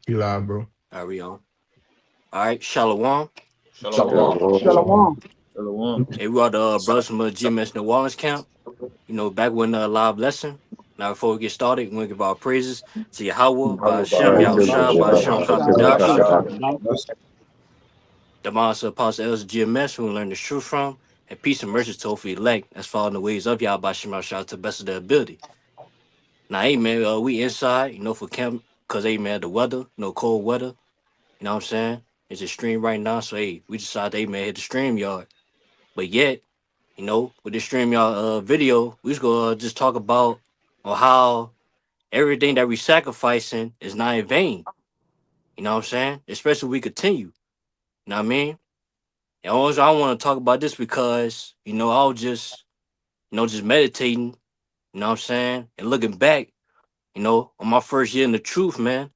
You live, bro. Are we on? All right, Shalom. Shalom. Shalom. Shalom. Shalom. Hey, we are the brothers from the GMS New Orleans camp. Back when the live lesson. Now, before we get started, we're going to give our praises to Yahweh, by Hashem, By Yahweh Shem Shah, by Hashem, Kakadash, Shah. the Master Apostle Elders of GMS, who we learn the truth from, and peace and mercy to the elect that's following the ways of Yahweh, by Hashem, Yahweh Shah, to the best of their ability. Now, hey, man, we inside, for camp, because, hey, man, the weather, cold weather, you know what I'm saying? It's extreme right now, so, hey, we decided, hey, man, hit the stream yard. But yet, with this stream y'all video, we just gonna just talk about on how everything that we sacrificing is not in vain. You know what I'm saying? Especially if we continue. You know what I mean? And also I want to talk about this because, I was just, just meditating, you know what I'm saying? And looking back, on my first year in the truth, man.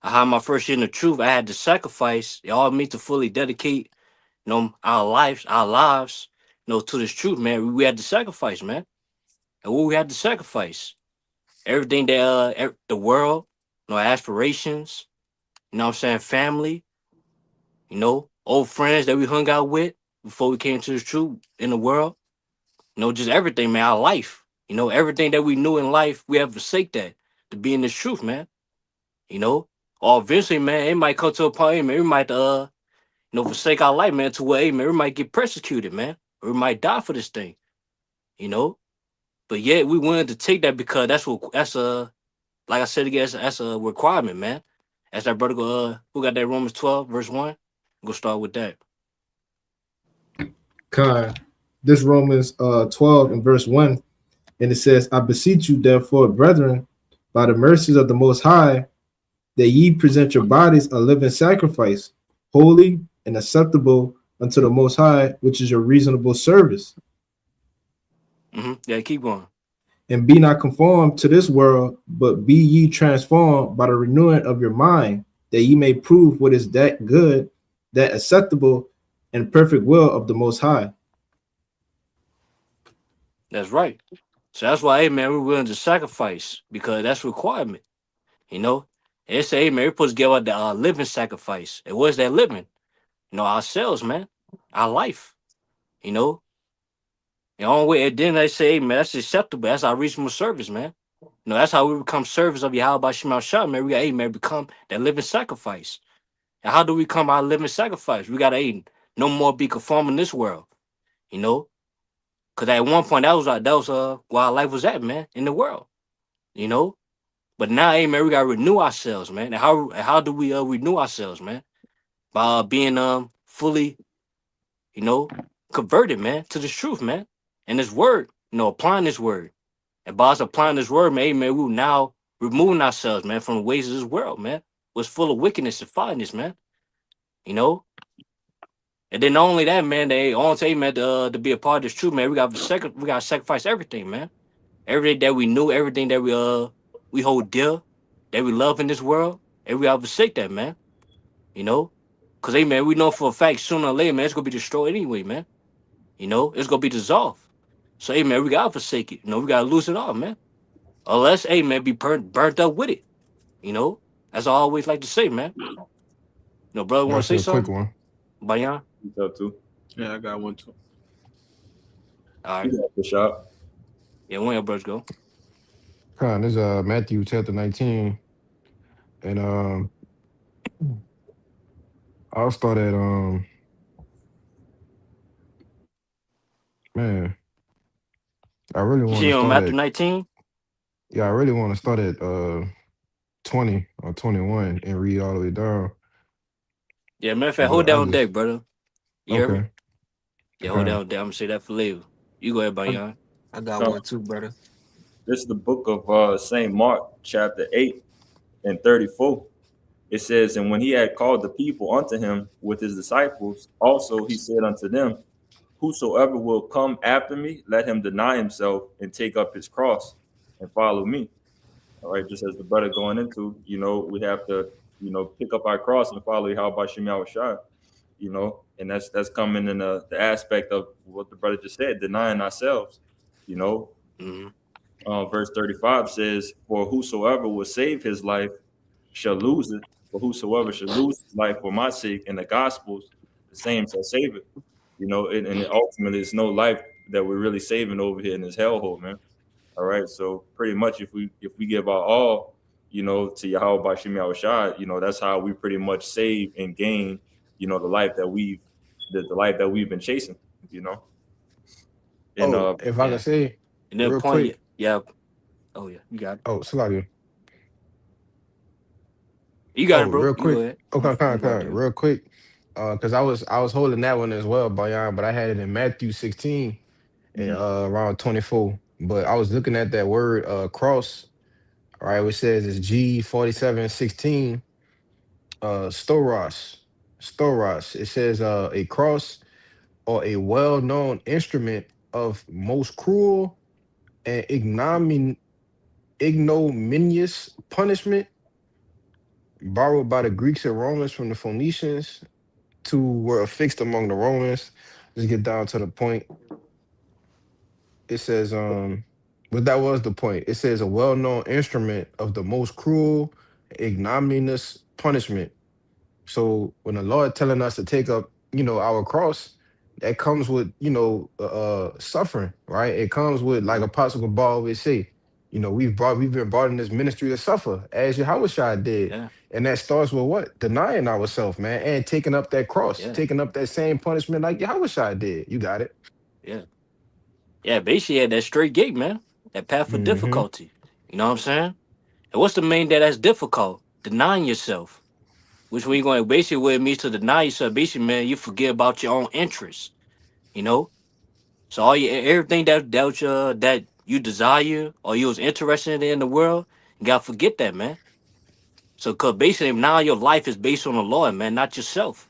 I had my first year in the truth. I had to sacrifice it all me to fully dedicate, our lives, to this truth, man. We had to sacrifice, man. And what we had to sacrifice? Everything that the world, aspirations, what I'm saying, family, old friends that we hung out with before we came to the truth in the world, just everything, man, our life, everything that we knew in life, we have to forsake that to be in this truth, man. You know, or eventually, man, it might come to a point, man, we might forsake our life, man, to where, hey, man, we might get persecuted, man, or we might die for this thing, you know. But yet we wanted to take that because that's a like I said again, that's a requirement, man. As that brother go, who got that Romans 12, verse 1? Go start with that. Con. This Romans 12 and verse 1, and it says, I beseech you, therefore, brethren, by the mercies of the Most High, that ye present your bodies a living sacrifice, holy and acceptable unto the Most High, which is your reasonable service. Yeah, keep going. And be not conformed to this world, but be ye transformed by the renewing of your mind, that ye may prove what is that good, that acceptable, and perfect will of the Most High. That's right. So that's why, hey, man, we're willing to sacrifice because that's a requirement. You know, and it's hey, man, we're supposed to give out the living sacrifice. And what's that living? Ourselves, man, our life. You know, and on way, and then they say, hey, man, that's acceptable. That's our reasonable service, man. That's how we become servants of Yahweh Shema Shah, man. We got, hey, man, become that living sacrifice. And how do we become our living sacrifice? We got to, hey, no more be conformed in this world, Because at one point, that was where our life was at, man, in the world, But now, hey, man, we got to renew ourselves, man. And how do we renew ourselves, man? By being fully, converted, man, to this truth, man. And this word, applying this word. And by us applying this word, man, hey, man, we now removing ourselves, man, from the ways of this world, man. Was full of wickedness and fineness, man. And then not only that, man, they on say, man, to be a part of this truth, man, we got to sacrifice everything, man. Everything that we knew, everything that we hold dear, that we love in this world, and we got to forsake that, man. Because, hey, man, we know for a fact sooner or later, man, it's gonna be destroyed anyway, man. It's gonna be dissolved. So, hey, man, we gotta forsake it. We gotta lose it all, man. Unless, hey, man, be burnt up with it. As I always like to say, man. Brother, want to That's say a quick something? one. Bayan? You up too? Yeah, I got one too. All You right. got the shot. Yeah, one of your brothers go. Con, this is Matthew chapter 19. And I'll start at man, I really You want see to on start Matthew at 19? yeah, I really want to start at 20 or 21 and read all the way down. Yeah, matter of fact, But hold I down just deck, brother. You hear me? okay. Yeah, hold Con. down deck. I'm gonna say that for later. You go ahead, I, Bayan. I got Come. one too, brother. This is the book of Saint Mark, chapter 8 and 34. It says, and when he had called the people unto him with his disciples, also he said unto them, whosoever will come after me, let him deny himself and take up his cross and follow me. All right, just as the brother going into, we have to, pick up our cross and follow Yahweh Shem Shai, and that's coming in the aspect of what the brother just said, denying ourselves, you know. Mm-hmm. Verse 35 says, for whosoever will save his life shall lose it, But whosoever should lose his life for my sake in the gospels, the same shall save it. And ultimately, it's no life that we're really saving over here in this hellhole, man. All right. So pretty much, if we give our all, to Yahweh Bashim Yahushua, that's how we pretty much save and gain, the life that we've been chasing, And If I Yeah. can say And then real point, quick. yeah. Oh yeah, you got it. Oh, Salakia. You got Oh, it, bro. real You go quick. ahead. Okay, I'm about to. real quick. Because I was holding that one as well, Bayan, but I had it in Matthew 16 and mhm. around 24. But I was looking at that word cross, all right, which says it's G4716, storos. Storos. It says a cross or a well-known instrument of most cruel and ignominious punishment borrowed by the Greeks and Romans from the Phoenicians to were affixed among the Romans. Let's get down to the point. It says, but that was the point. It says a well-known instrument of the most cruel, ignominious punishment. So when the Lord telling us to take up, our cross, that comes with, suffering, right? It comes with, like Apostle Gabal always say, we've been brought in this ministry to suffer, as Yahweh did. Yeah, And that starts with what? Denying ourselves, man, and taking up that cross, yeah, taking up that same punishment like Yahweh did. You got it. yeah, yeah. Basically, had that straight gate, man. That path of Mm-hmm. difficulty. You know what I'm saying? And what's the main that's difficult? Denying yourself. Which when you're going basically what it means to deny yourself, basically, man, you forget about your own interests. You know, so everything that you desire or you was interested in the world, you gotta forget that, man. So, cause basically now your life is based on the Lord, man, not yourself.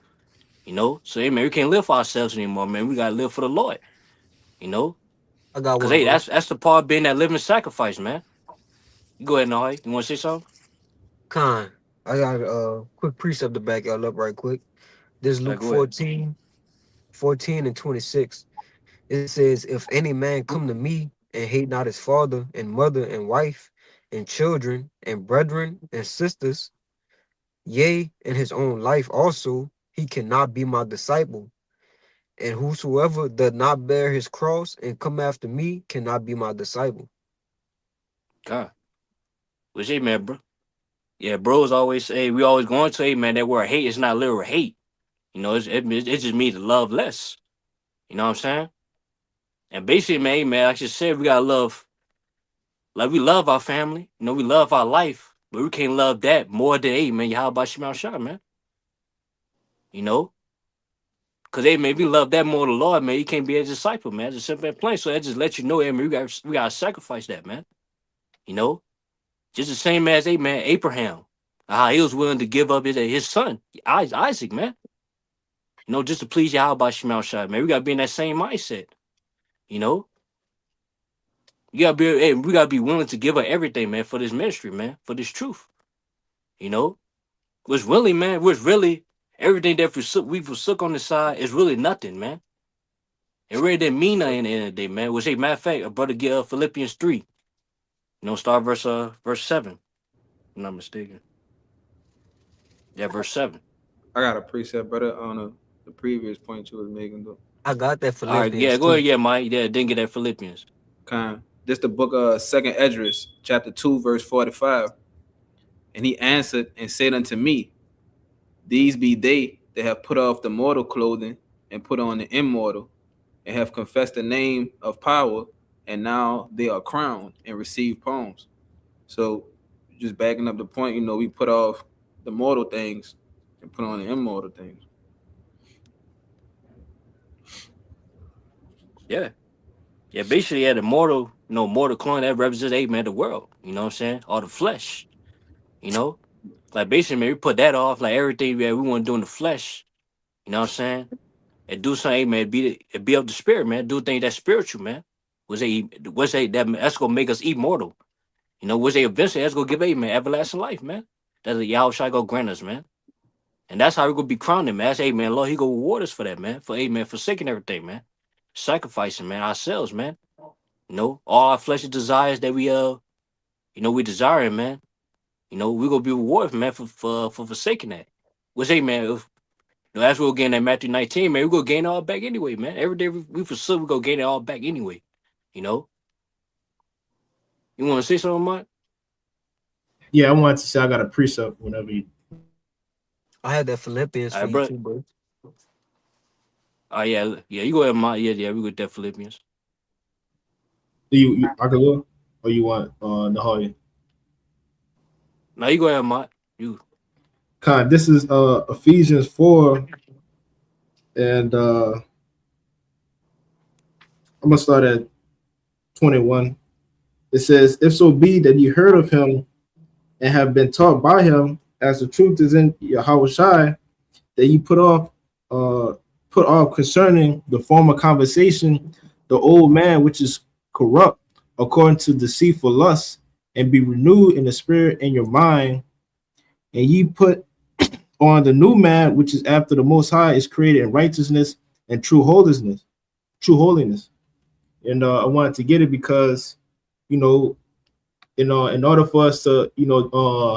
So hey, man, we can't live for ourselves anymore, man. We gotta live for the Lord. You know, I got cause one, hey, bro. that's the part of being that living sacrifice, man. You go ahead, Nahai. You want to say something? Con. I got a quick precept to back y'all up right quick. This Like, Luke go ahead. 14 and 26. It says, if any man come to me and hate not his father and mother and wife and children and brethren and sisters, yea, and his own life also, he cannot be my disciple. And whosoever does not bear his cross and come after me cannot be my disciple. God, what's hey, man, bro? Yeah, bros always say we always going to hey, man. That word hate is not literal hate. It just means to love less. You know what I'm saying? And basically, man, hey, man, like I just said, we gotta love. Like we love our family. We love our life, but we can't love that more than hey, man. How about Shemal Shah, man? You know. Cause hey man, if you love that more than the Lord, man, you can't be a disciple, man. It's simple and plain. So that just let you know, hey man, we gotta sacrifice that, man. You know, just the same as hey man, Abraham, how he was willing to give up his son, Isaac, man. Just to please Yahweh Shemal Shah, man. We gotta be in that same mindset. You know, we gotta be willing to give up everything, man, for this ministry, man, for this truth. You know, which really everything that we forsook on the side is really nothing, man. It really didn't mean nothing in the end of the day, man. Which, hey, matter of fact, a brother get Philippians 3. Start verse 7. If I'm not mistaken. Yeah, verse 7. I got a precept, brother, on the previous point you was making, though. I got that All right, yeah, Philippians go ahead, 2. yeah, Mike. Yeah, didn't get that Philippians. This the book of 2nd Esdras, chapter 2, verse 45. And he answered and said unto me, these be they that have put off the mortal clothing and put on the immortal, and have confessed the name of power, and now they are crowned and receive palms. So just backing up the point, we put off the mortal things and put on the immortal things. Yeah. Yeah, basically, yeah, the mortal clone that represents, hey, man, the world. You know what I'm saying? All the flesh. Like, basically, man, we put that off, like, everything that we want to do in the flesh. You know what I'm saying? And do something, hey, man, be of the spirit, man. Do things that's spiritual, man. That's going to make us immortal. Which they eventually that's gonna give a man everlasting life, man. That's a Yahweh Shai go grant us, man. And that's how we're gonna be crowned, man. That's man, Lord, he gonna reward us for that, man. For man, forsaking everything, man. Sacrificing, man, ourselves, man. All our fleshly desires that we we desiring, man. You know, we gonna be rewarded, man, for forsaking that. Which, hey, man, if, you know, as we'll gain that Matthew 19, man, we gonna gain it all back anyway, man. Every day we forsook, we gonna gain it all back anyway. You know, you want to say something, Mike? Yeah, I wanted to say I got a precept whenever you. I had that Philippians All for right, you bro. too, bro. Oh yeah, yeah. You go ahead, Mike. Yeah. We go that Philippians. I could go, or you want Nahoya? Now you go ahead, Mike. You. Con, this is Ephesians 4, and I'm gonna start at 21. It says, "If so be that you heard of him and have been taught by him, as the truth is in Yahweh Shai, that you put off concerning the former conversation, the old man which is corrupt according to deceitful lusts, and be renewed in the spirit in your mind, and ye put on the new man which is after the Most High, is created in righteousness and true holiness." And I wanted to get it because, you know, in order for us to,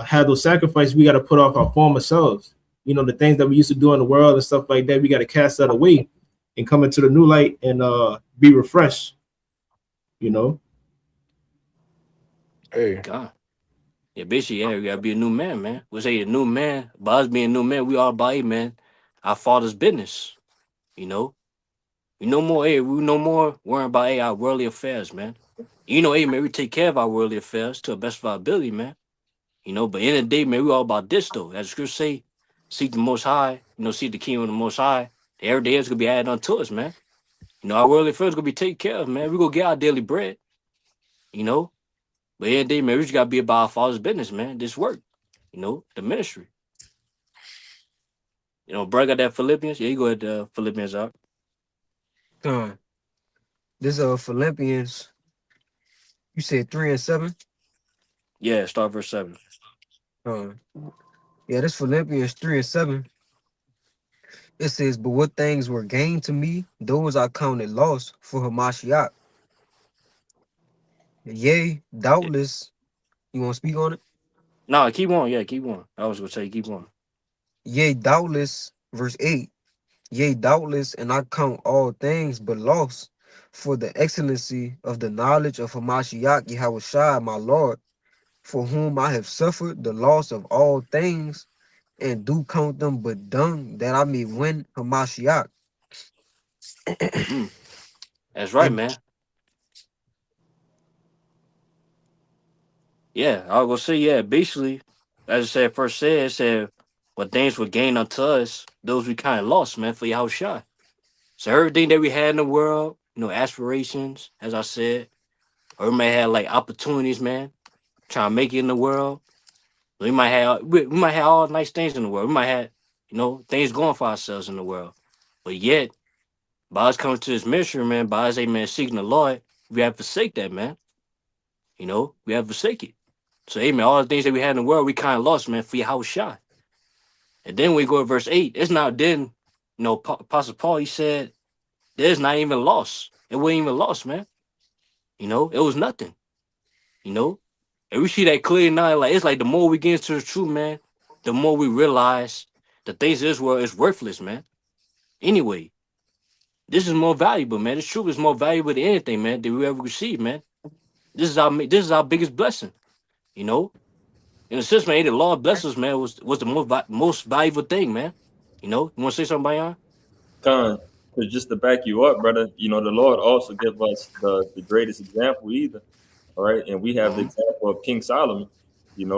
have those sacrifices, we got to put off our former selves. You know, the things that we used to do in the world and stuff like that, we got to cast that away and come into the new light and be refreshed. You know. Hey, God. Yeah, basically, yeah, we gotta be a new man, man. We say a new man. By us being a new man, we all about, man, our father's business. You know, we no more, we no more worrying about our worldly affairs, man. You know, man, we take care of our worldly affairs to the best of our ability, man. You know, but in the day, man, we all about this though. As the scripture say, seek the Most High. You know, seek the kingdom of the Most High. Every day is gonna be added unto us, man. You know, our worldly affairs gonna be taken care of, man. We gonna get our daily bread. You know, but in the day, man, we just gotta be about our father's business, man. This work. You know, the ministry. You know, bro, got that Philippians. Yeah, you go ahead, Philippians out. Con. This Philippians, you said 3 and 7. Yeah, start verse 7. Yeah, this Philippians 3 and 7. It says, "But what things were gained to me, those I counted loss for Hamashiach. Yea, doubtless." You want to speak on it? No, keep on. Yeah, keep on. I was gonna say keep on. Yea, doubtless, verse 8. "Yea, doubtless, and I count all things but loss for the excellency of the knowledge of Hamashiach Yahushua, my Lord, for whom I have suffered the loss of all things, and do count them but dung, that I may win Hamashiach." That's right, And man. Yeah, I was gonna say, yeah, basically, as I said first said, it said what things were gained unto us, those we kind of lost, man, for Yahushua. So everything that we had in the world, you know, aspirations, as I said, or we may have like opportunities, man, trying to make it in the world. We might have all nice things in the world. We might have, you know, things going for ourselves in the world. But yet, by us coming to this ministry, man, by us, amen, seeking the Lord, we have to forsake that, man. You know, we have to forsake it. So, amen, all the things that we had in the world, we kind of lost, man, for Yahushua. And then we go to verse 8. It's not then, you know, Apostle Paul, he said, there's not even loss. It wasn't even lost, man. You know, it was nothing. You know, and we see that clearly now. Like, it's like the more we get into the truth, man, the more we realize the things of this world is worthless, man. Anyway, this is more valuable, man. This truth is more valuable than anything, man, that we ever receive, man. This is our biggest blessing, you know. In a sense, man, the Lord bless us, man, was the most valuable thing, man. You know, you want to say something, Bayan? Con, because just to back you up, brother, the Lord also give us the greatest example either. All right. And we have the example of King Solomon,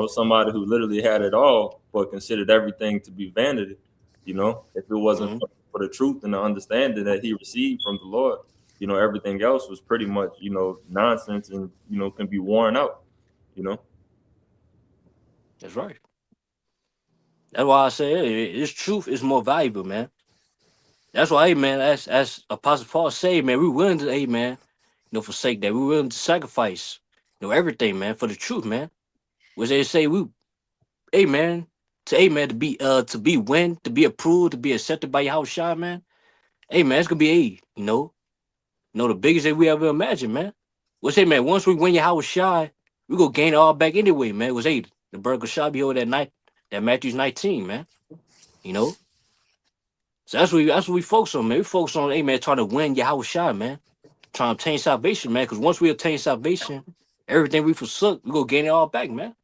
somebody who literally had it all, but considered everything to be vanity. If it wasn't Mm-hmm. for the truth and the understanding that he received from the Lord, everything else was pretty much, nonsense and, can be worn out, That's right. That's why I say this truth is more valuable, man. That's why, hey, man, as Apostle Paul say, man, we willing to, hey, man, forsake that. We willing to sacrifice, everything, man, for the truth, man. Which they say hey, man, to be win, to be approved, to be accepted by Yahushua, man. Hey, man, it's gonna be the biggest that we ever imagined, man. Which, hey, man, once we win Yahushua, we gonna gain it all back anyway, man. Was The Burger Shop, hold that Matthews 19, man. You know? So that's what we focus on, man. We focus on, hey man, trying to win Yahweh Shai, man. Trying to obtain salvation, man. Because once we obtain salvation, everything we forsook, we gonna gain it all back, man.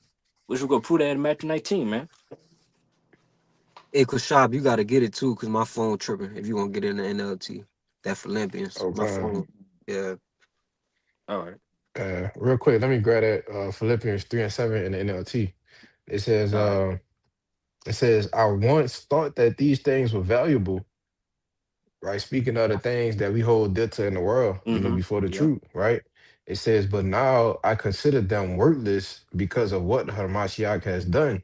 Which we're gonna prove that in Matthew 19, man. Hey, Kushab, you gotta get it too, cause my phone tripping. If you want to get in the NLT, that Philippians, my Okay. phone. Yeah. All right. Real quick, let me grab that Philippians 3 and 7 in the NLT. It says, All right. I once thought that these things were valuable, right? Speaking of the things that we hold dear to in the world, Mm-hmm. before the Yep. truth, right? It says, but now I consider them worthless because of what Hamashiach has done.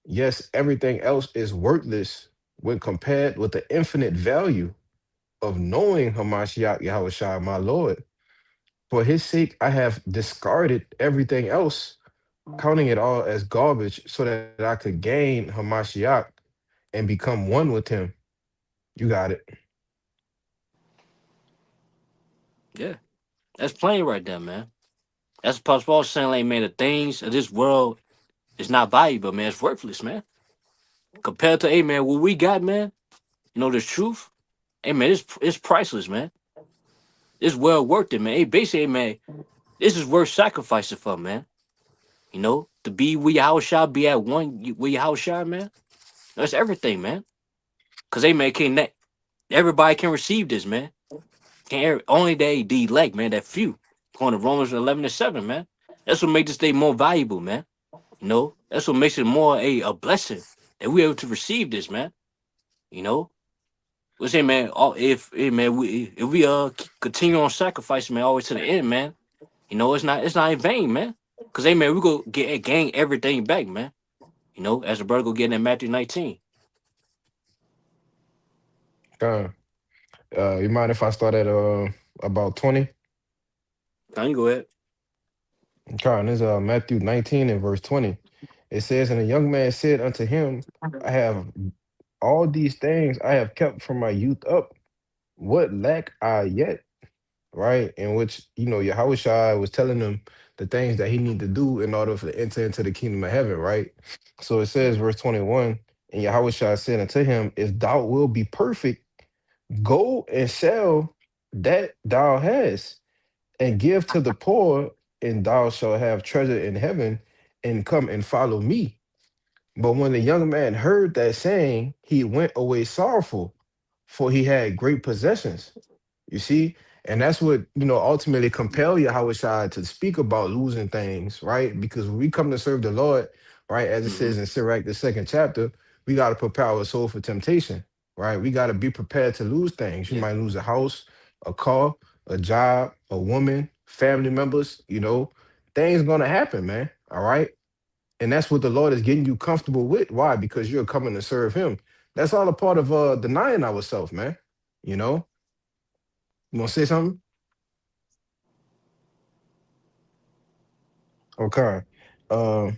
Yes, everything else is worthless when compared with the infinite value of knowing Hamashiach Yahushua, my Lord. For his sake, I have discarded everything else, counting it all as garbage so that I could gain Hamashiach and become one with him. You got it. Yeah. That's plain right there, man. That's Apostle Paul saying, like, man, the things of this world is not valuable, man. It's worthless, man. Compared to, hey, man, what we got, man, the truth, hey, man, it's priceless, man. It's well worth it, man. Hey, basically, hey, man, this is worth sacrificing for, man. To be where your house shall be at one, where your house shall, man. That's everything, man. Cause hey, man, everybody can receive this, man. Only the elect, man, that few. Going to Romans 11:7, man. That's what makes this day more valuable, man. That's what makes it more a blessing that we're able to receive this, man. You know, we say, man, if man, if we continue on sacrificing, man, always to the end, man. It's not in vain, man. Cause hey, man, we go gain everything back, man. As the brother go get in Matthew 19. Uh, you mind if I start at about 20? Can you go ahead? This is Matthew 19 and verse 20. It says, and a young man said unto him, I have all these things I have kept from my youth up. What lack I yet? Right? In which, Yahushua was telling him the things that he need to do in order to enter into the kingdom of heaven, right? So it says, verse 21, and Yahushua said unto him, if thou wilt be perfect, go and sell that thou hast, and give to the poor, and thou shalt have treasure in heaven, and come and follow me. But when the young man heard that saying, he went away sorrowful, for he had great possessions. You see? And that's what, ultimately compel Yahushua to speak about losing things, right? Because when we come to serve the Lord, right, as it Mm-hmm. says in Sirach, the 2nd chapter, we got to prepare our soul for temptation, right? We got to be prepared to lose things. You Yeah. might lose a house, a car, a job, a woman, family members, things gonna happen, man. All right. And that's what the Lord is getting you comfortable with. Why? Because you're coming to serve him. That's all a part of denying ourselves, man. You know? You wanna say something? Okay. Um,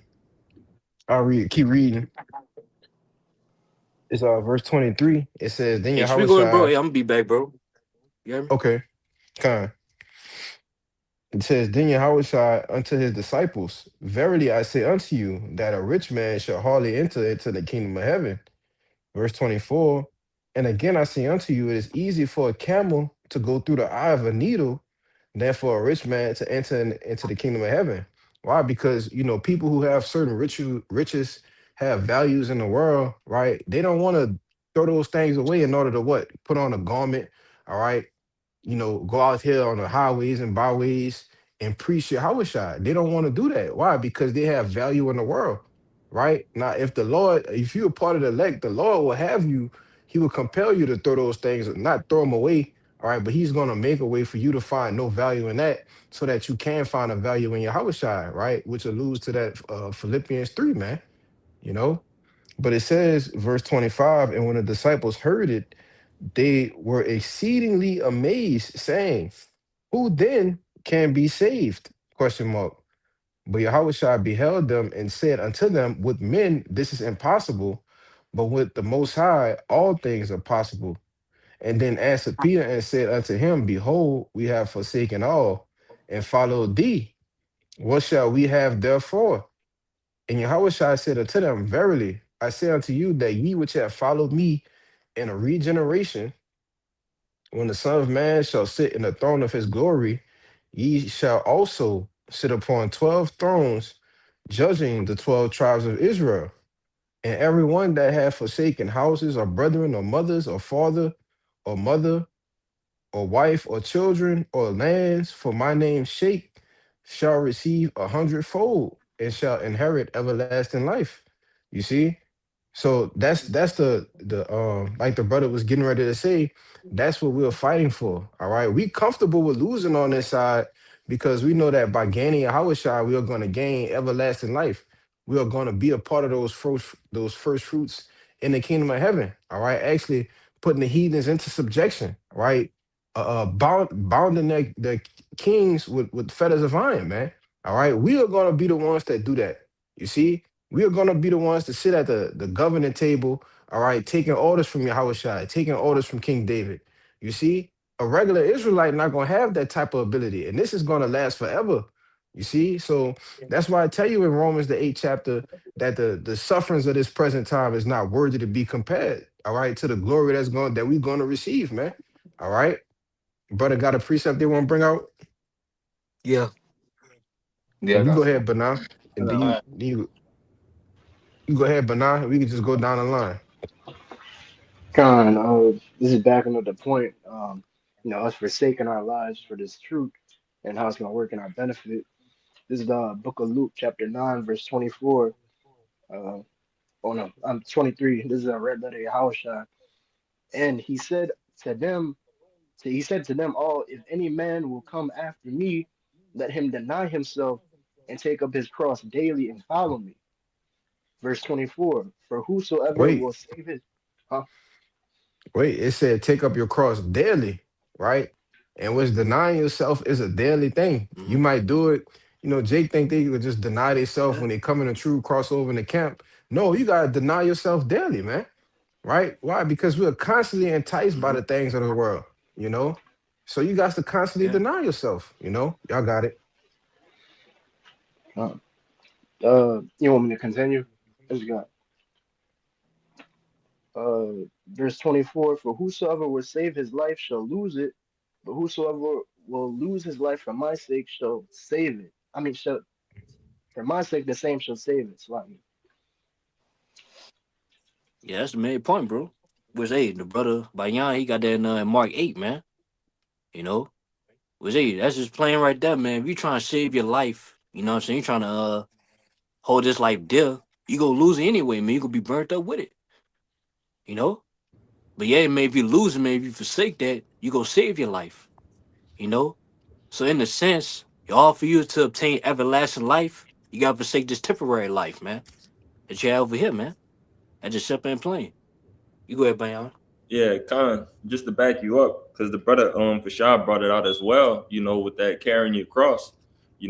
keep reading. It's verse 23. It says, then Hey, should we go in, bro? Yahushua, Hey, I'm gonna be back, bro. You hear me? okay, kind. It says, then Yahushua unto his disciples, verily I say unto you, that a rich man shall hardly enter into the kingdom of heaven. Verse 24, and again I say unto you, it is easy for a camel to go through the eye of a needle than for a rich man to enter into the kingdom of heaven. Why? Because, people who have certain riches have values in the world, right? They don't want to throw those things away in order to what? Put on a garment, all right? Go out here on the highways and byways and preach Yahushua. They don't want to do that. Why? Because they have value in the world, right? Now, if you're a part of the elect, the Lord will have you, he will compel you to throw those things, not throw them away, all right? But he's going to make a way for you to find no value in that so that you can find a value in Yahushua, right? Which alludes to that Philippians 3, man, you know? But it says, verse 25, and when the disciples heard it, they were exceedingly amazed, saying, who then can be saved? Question mark. But Yahushua beheld them and said unto them, with men this is impossible, but with the Most High all things are possible. And then answered Peter and said unto him, behold, we have forsaken all and followed thee. What shall we have therefore? And Yahushua said unto them, Verily, I say unto you that ye which have followed me in a regeneration, when the Son of Man shall sit in the throne of his glory, ye shall also sit upon 12 thrones, judging the 12 tribes of Israel. And every one that hath forsaken houses, or brethren, or mothers, or father, or mother, or wife, or children, or lands, for my name's sake, shall receive 100-fold, and shall inherit everlasting life. You see? So that's the like the brother was getting ready to say, that's what we're fighting for. All right. We comfortable with losing on this side because we know that by gaining a Hawashai, we are going to gain everlasting life. We are going to be a part of those first fruits in the kingdom of heaven. All right. Actually putting the heathens into subjection, right? Bounding the kings with fetters of iron, man. All right. We are going to be the ones that do that. You see? We are going to be the ones to sit at the governing table, all right, taking orders from Yahushua, taking orders from King David. You see, a regular Israelite not going to have that type of ability, and this is going to last forever. You see, so that's why I tell you in Romans the 8th chapter that the sufferings of this present time is not worthy to be compared, all right, to the glory that we're going to receive, man. All right, brother, got a precept they want to bring out? Yeah. Yeah, I You go got some. ahead, Bana, and then All right. you go ahead, Bana. We can just go down the line. Con, this is backing up the point, us forsaking our lives for this truth and how it's going to work in our benefit. This is the book of Luke, chapter 9, verse 24. Uh, oh no, I'm 23. This is a red letter Yahushua. And he said to them all, if any man will come after me, let him deny himself and take up his cross daily and follow me. Verse 24, for whosoever Wait, will save his, huh? Wait, it said take up your cross daily, right? And what's denying yourself is a daily thing. You Mhm. might do it. Jake think they could just deny themselves Yeah. when they come in a true crossover in the camp. No, you gotta deny yourself daily, man. Right? Why? Because we're constantly enticed by Hmm. the things of the world, you know? So you got to constantly Yeah. deny yourself. Y'all got it. Uh, you want me to continue? Let's go. Verse 24, for whosoever will save his life shall lose it, but whosoever will lose his life for my sake shall save it. I mean, for my sake, the same shall save it. Yeah, that's the main point, bro. Was the brother Bayan, he got that in Mark 8, man. You know? Was that's just plain right there, man. If you trying to save your life, you know what I'm saying? You trying to hold this life dear, you gonna lose it anyway, man. You gonna be burnt up with it, you know? But yeah, man, if you lose it, man, if you forsake that, you gonna save your life, you know? So in a sense, all for you to obtain everlasting life, you gotta forsake this temporary life, man. That you have over here, man. That's just simple and plain. You go ahead, Bayan. Yeah, just to back you up, because the brother Fashad brought it out as well, with that carrying your cross. A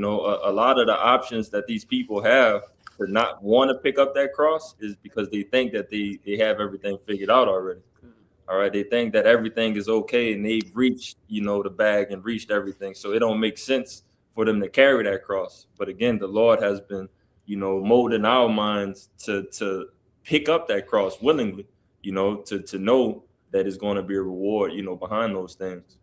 lot of the options that these people have to not want to pick up that cross is because they think that they have everything figured out already. All right. They think that everything is okay and they've reached, the bag and reached everything. So it don't make sense for them to carry that cross. But again, the Lord has been, molding our minds to pick up that cross willingly, to know that it's going to be a reward, behind those things,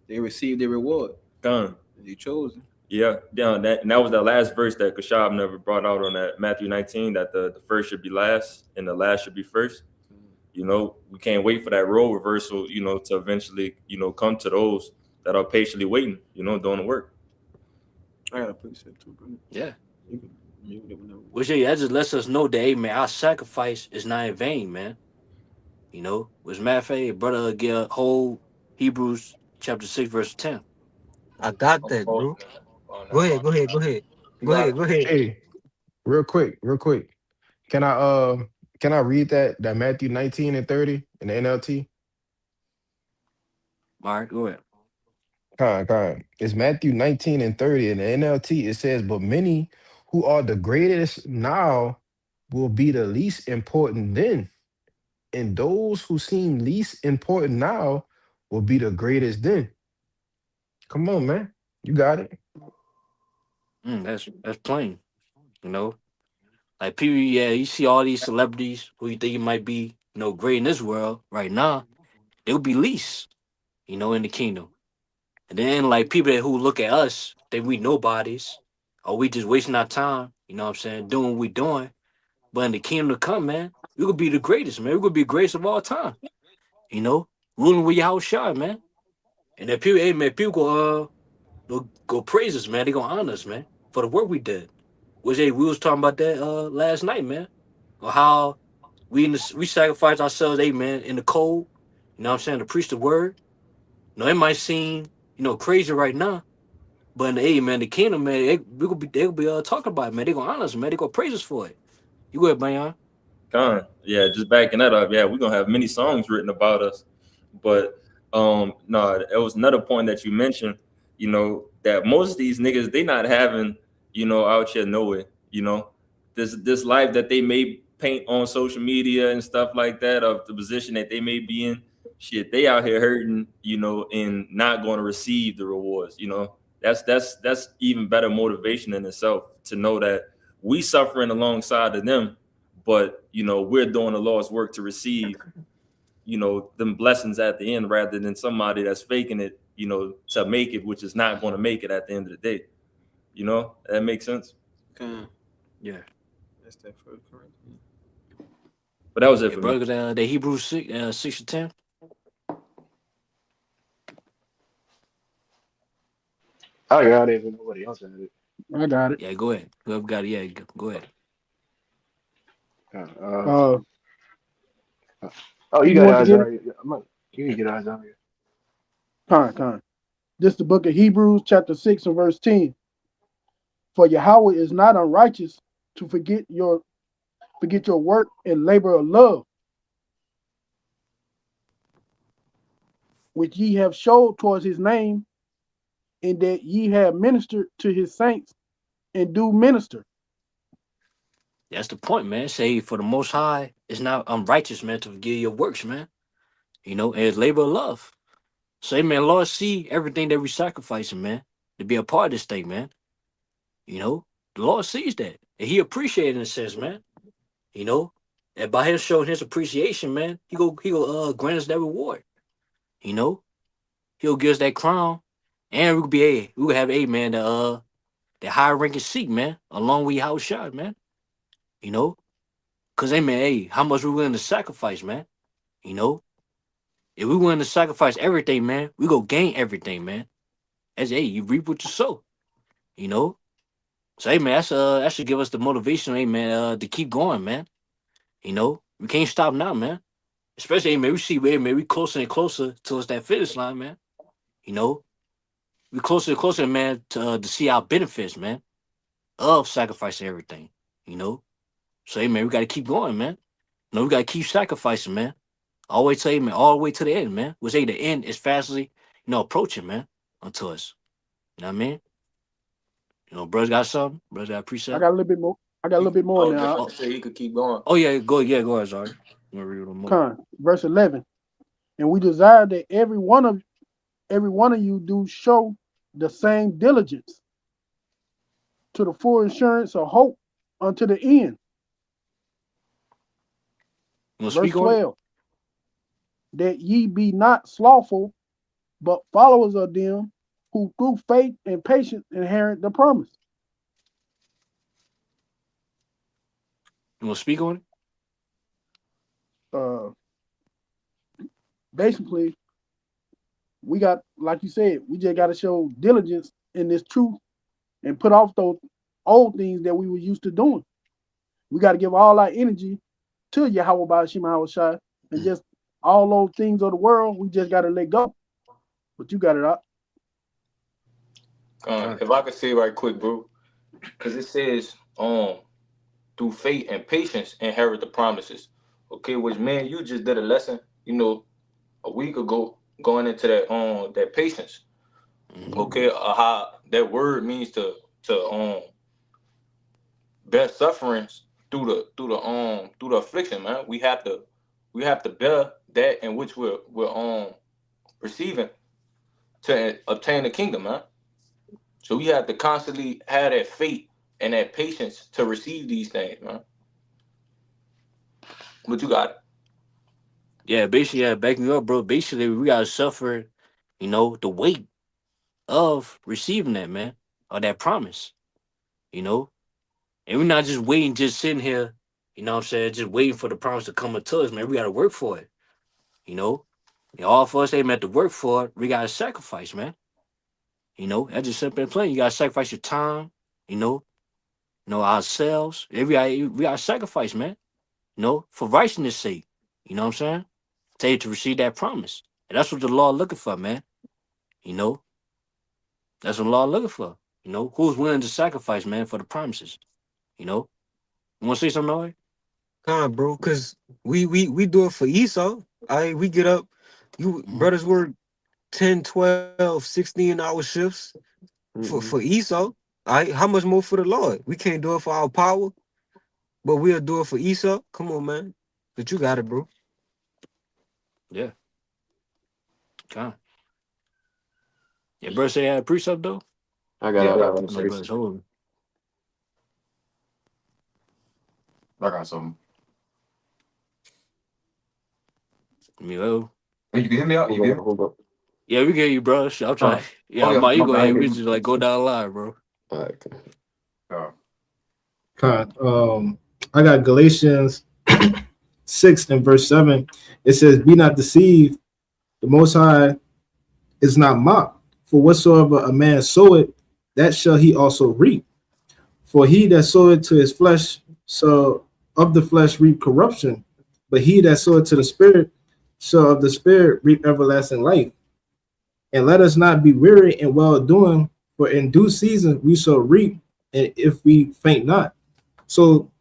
They received their reward. Gone. They chose it. Yeah, and that was the last verse that Kashab never brought out on that Matthew 19, that the first should be last and the last should be first. We can't wait for that role reversal, to eventually, come to those that are patiently waiting, doing the work. I got a precept too, bro. Yeah. You can mute it whenever. Which that just lets us know that, hey, man, our sacrifice is not in vain, man. Which matter of fact, brother, get whole Hebrews chapter 6, verse 10. I got I'm that, quoting bro. that. On Go that ahead, one. go ahead, go ahead. You Go got ahead, it. go ahead. Hey, real quick. Can I read that Matthew 19 and 30 in the NLT? All right, go ahead. Kind. It's Matthew 19 and 30 in the NLT. It says, but many who are the greatest now will be the least important then. And those who seem least important now will be the greatest then. Come on, man. You got it. That's plain. Like people, yeah, you see all these celebrities who you think might be, great in this world right now, they'll be least, in the kingdom. And then like people that who look at us, think we nobodies, or we just wasting our time, what I'm saying, doing what we doing. But in the kingdom to come, man, we could be the greatest, man. We could be the greatest of all time, ruling with your house shot, man. And then people, hey man, people go praise us, man. They gonna honor us, man, for the work we did. We was talking about that last night, man. Or how we sacrifice ourselves, hey man, in the cold, what I'm saying, to preach the word. It might seem, crazy right now, but in the man, the kingdom, man, they will be talking about it, man. They gonna honor us, man. They gonna praise us for it. You go ahead, Bayon. Yeah, just backing that up. Yeah, we're gonna have many songs written about us. But no, it was another point that you mentioned, that most of these niggas, they not having, out here nowhere, this life that they may paint on social media and stuff like that, of the position that they may be in. Shit, they out here hurting, and not going to receive the rewards. That's even better motivation in itself, to know that we suffering alongside of them, but we're doing the Lord's work to receive them blessings at the end, rather than somebody that's faking it, to make it, which is not going to make it at the end of the day. That makes sense. Yeah. That's that First Corinthians. But that was it Yeah, for bro, me. the Hebrews 6:10. I got it if nobody else had it. I got it. Yeah, go ahead. Whoever got it, yeah, go ahead. Uh, Uh, oh, you you got it, want to get it? Isaiah. You can get Isaiah. Con. This the book of Hebrews, chapter 6 and verse 10. For Yahweh is not unrighteous to forget your work and labor of love, which ye have showed towards his name, and that ye have ministered to his saints and do minister. That's the point, man. Say for the Most High, it's not unrighteous, man, to forgive your works, man. And it's labor of love. Say, man, Lord see everything that we sacrificing, man, to be a part of this thing, man. The Lord sees that, and He appreciates it in a sense, man. And by Him showing His appreciation, man, He go grant us that reward. He'll give us that crown, and we will have man the high ranking seat, man, along with house shot, man. Cause man, how much we willing to sacrifice, man. If we willing to sacrifice everything, man, we go gain everything, man. As you reap what you sow. So man, that should give us the motivation, man, to keep going, man. We can't stop now, man. Especially, man, we see, man, we closer and closer towards that finish line, man. We closer and closer, man, to see our benefits, man, of sacrificing everything. So man, we gotta keep going, man. We gotta keep sacrificing, man. All the way to all the way to the end, man. We say the end is fastly, approaching, man, unto us. You know what I mean? Brothers got something. Brothers got a I precept. got a little bit more. Oh, Now. just say he could keep going. Oh yeah, go ahead, sorry. I'm gonna read a little more. Con, verse 11. And we desire that every one of you do show the same diligence to the full assurance of hope unto the end. Verse 12. That ye be not slothful, but followers of them who through faith and patience inherit the promise. You want to speak on it? Basically, we got, like you said, we just got to show diligence in this truth and put off those old things that we were used to doing. We got to give all our energy to Yahweh Ba'ashim Hawashai, and just all those things of the world, we just got to let go. But you got it up. If I could say right quick, bro, because it says, through faith and patience inherit the promises. Okay, which man, you just did a lesson, a week ago, going into that patience. Okay, how that word means to bear sufferings through the affliction, man. We have to bear that in which we're receiving to obtain the kingdom, man. So we have to constantly have that faith and that patience to receive these things, man. But you got it. Yeah, basically, yeah, backing you up, bro. Basically, we gotta suffer, the weight of receiving that, man, or that promise, you know. And we're not just waiting, just sitting here, you know what I'm saying, just waiting for the promise to come to us, man. We gotta work for it, you know. And all of us, they meant to work for it. We gotta sacrifice, man. That's just simple and plain. You gotta sacrifice your time, you know, ourselves. We gotta sacrifice, man. For righteousness' sake. You know what I'm saying? To receive that promise. And that's what the law looking for, man. You know, that's what the law looking for. Who's willing to sacrifice, man, for the promises? You know, you want to say something, Noe? Bro, cause we do it for Esau. We get up, brothers work 10, 12, 16-hour shifts for Esau. How much more for the Lord? We can't do it for our power, but we'll do it for Esau. Come on, man. But you got it, bro. Yeah. Kind. Yeah, bro, say I had a precept though. I got No, one. brothers, hold on. I got something. Yo. Hey, you can hear me out? You can hear me? Hold up. Yeah, we get you, bro. Shit, I'm trying. Yeah, yeah, you my go bad. ahead. We just like go down the line, bro. All right. I got Galatians 6 and verse 7. It says, "Be not deceived, the Most High is not mocked. For whatsoever a man soweth, that shall he also reap. For he that soweth to his flesh shall of the flesh reap corruption, but he that soweth to the Spirit shall of the Spirit reap everlasting life. And let us not be weary in well doing, for in due season we shall reap, and if we faint not." So,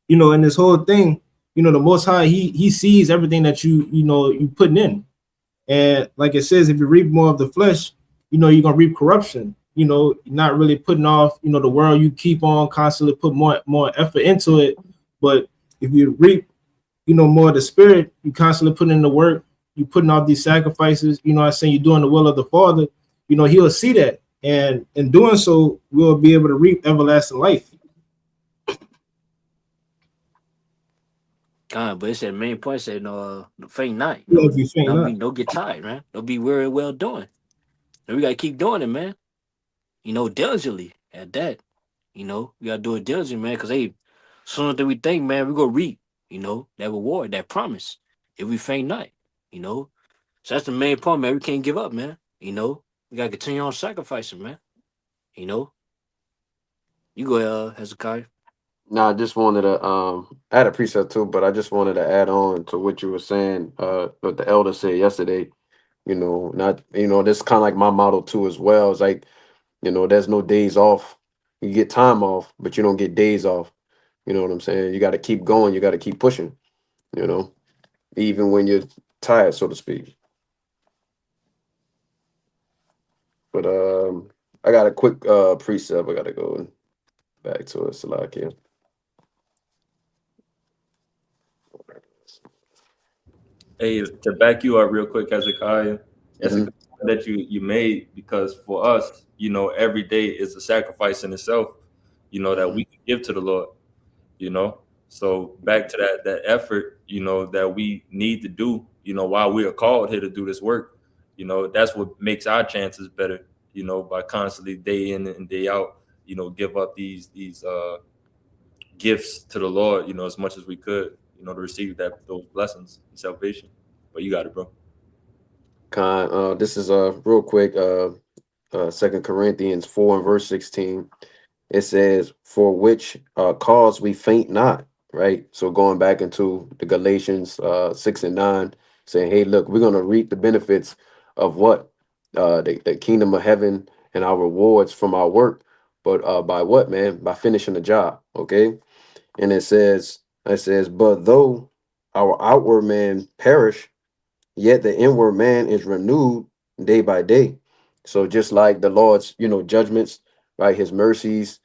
in this whole thing, the Most High, he sees everything that you putting in. And like it says, if you reap more of the flesh, you're gonna reap corruption. Not really putting off, the world. You keep on constantly put more effort into it. But if you reap, more of the Spirit, you constantly put in the work. You putting off these sacrifices. I'm saying you're doing the will of the Father. He'll see that, and in doing so, we'll be able to reap everlasting life. But it said main point said faint not. If you faint not. Don't get tired, man. Don't be weary well doing. And we gotta keep doing it, man. Diligently at that. We gotta do it diligently, man. Cause sooner than we think, man, we gonna reap. That reward, that promise. If we faint not. So that's the main point, man. We can't give up, man. We gotta continue on sacrificing, man. You go ahead, Hezekiah. No, I just wanted to I had a precept too, but I just wanted to add on to what you were saying, what the elder said yesterday. Not this kind of like my motto too as well. It's like, there's no days off. You get time off, but you don't get days off. You know what I'm saying? You got to keep going, you got to keep pushing, even when you're tired, so to speak. But I got a quick precept. I gotta go back to it, Salakia. Hey, to back you up real quick, Hezekiah, that's a good point that you made, because for us, every day is a sacrifice in itself, that we can give to the Lord, So back to that effort, that we need to do, while we are called here to do this work, that's what makes our chances better, by constantly day in and day out, give up these gifts to the Lord, as much as we could, to receive those blessings and salvation. But you got it, bro. This is real quick. 2 Corinthians 4 and verse 16. It says, "For which cause we faint not." Right. So going back into the Galatians 6 and 9, saying, "Hey, look, we're gonna reap the benefits of what the kingdom of heaven and our rewards from our work, but by what, man? By finishing the job." Okay. And it says, "But though our outward man perish, yet the inward man is renewed day by day." So just like the Lord's, judgments, right? His mercies,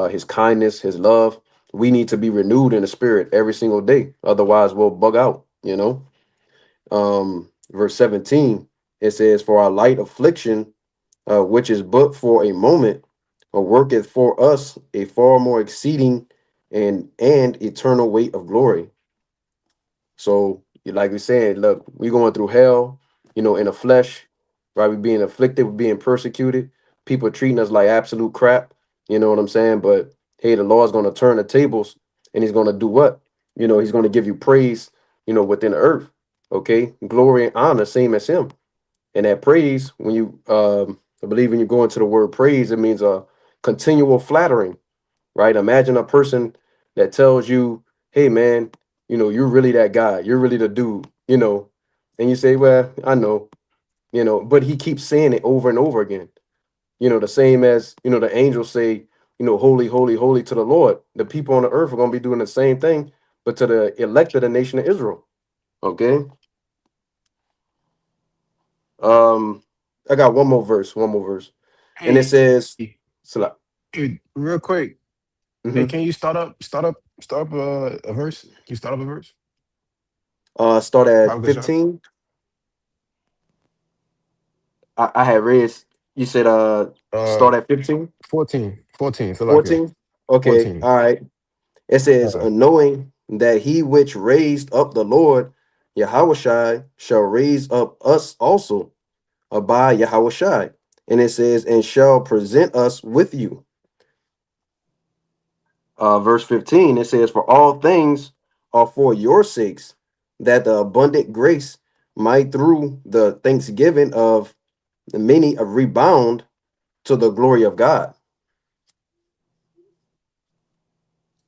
his kindness, his love, we need to be renewed in the spirit every single day. Otherwise we'll bug out, Verse 17, it says, "For our light affliction, which is but for a moment, worketh for us a far more exceeding and eternal weight of glory." So, like we said, look, we going through hell, in the flesh, right? We being afflicted, we being persecuted, people treating us like absolute crap. You know what I'm saying? But hey, the Lord's going to turn the tables, and He's going to do what? He's going to give you praise, within the earth. Okay, glory and honor, same as Him. And that praise, when you, I believe, when you go into the word praise, it means a continual flattering, right? Imagine a person that tells you, hey man, you're really that guy, you're really the dude, and you say, well, I know, but he keeps saying it over and over again. The same as, the angels say, holy, holy, holy to the Lord. The people on the earth are going to be doing the same thing, but to the elect of the nation of Israel. Okay. I got one more verse, and it Hey, says, Salah. hey, real quick. Hey, Mhm. can you start up a verse? Can you start up a verse? Start at Bible Gashaw? 15. I had read, you said Uh, start at 15. 14. So like 14. Okay, 14. all right. It says, Uh, knowing that he which raised up the Lord Yahushai shall raise up us also by Yahushai. And it says, and shall present us with you. Verse 15, it says, for all things are for your sakes, that the abundant grace might through the thanksgiving of the many rebound to the glory of God.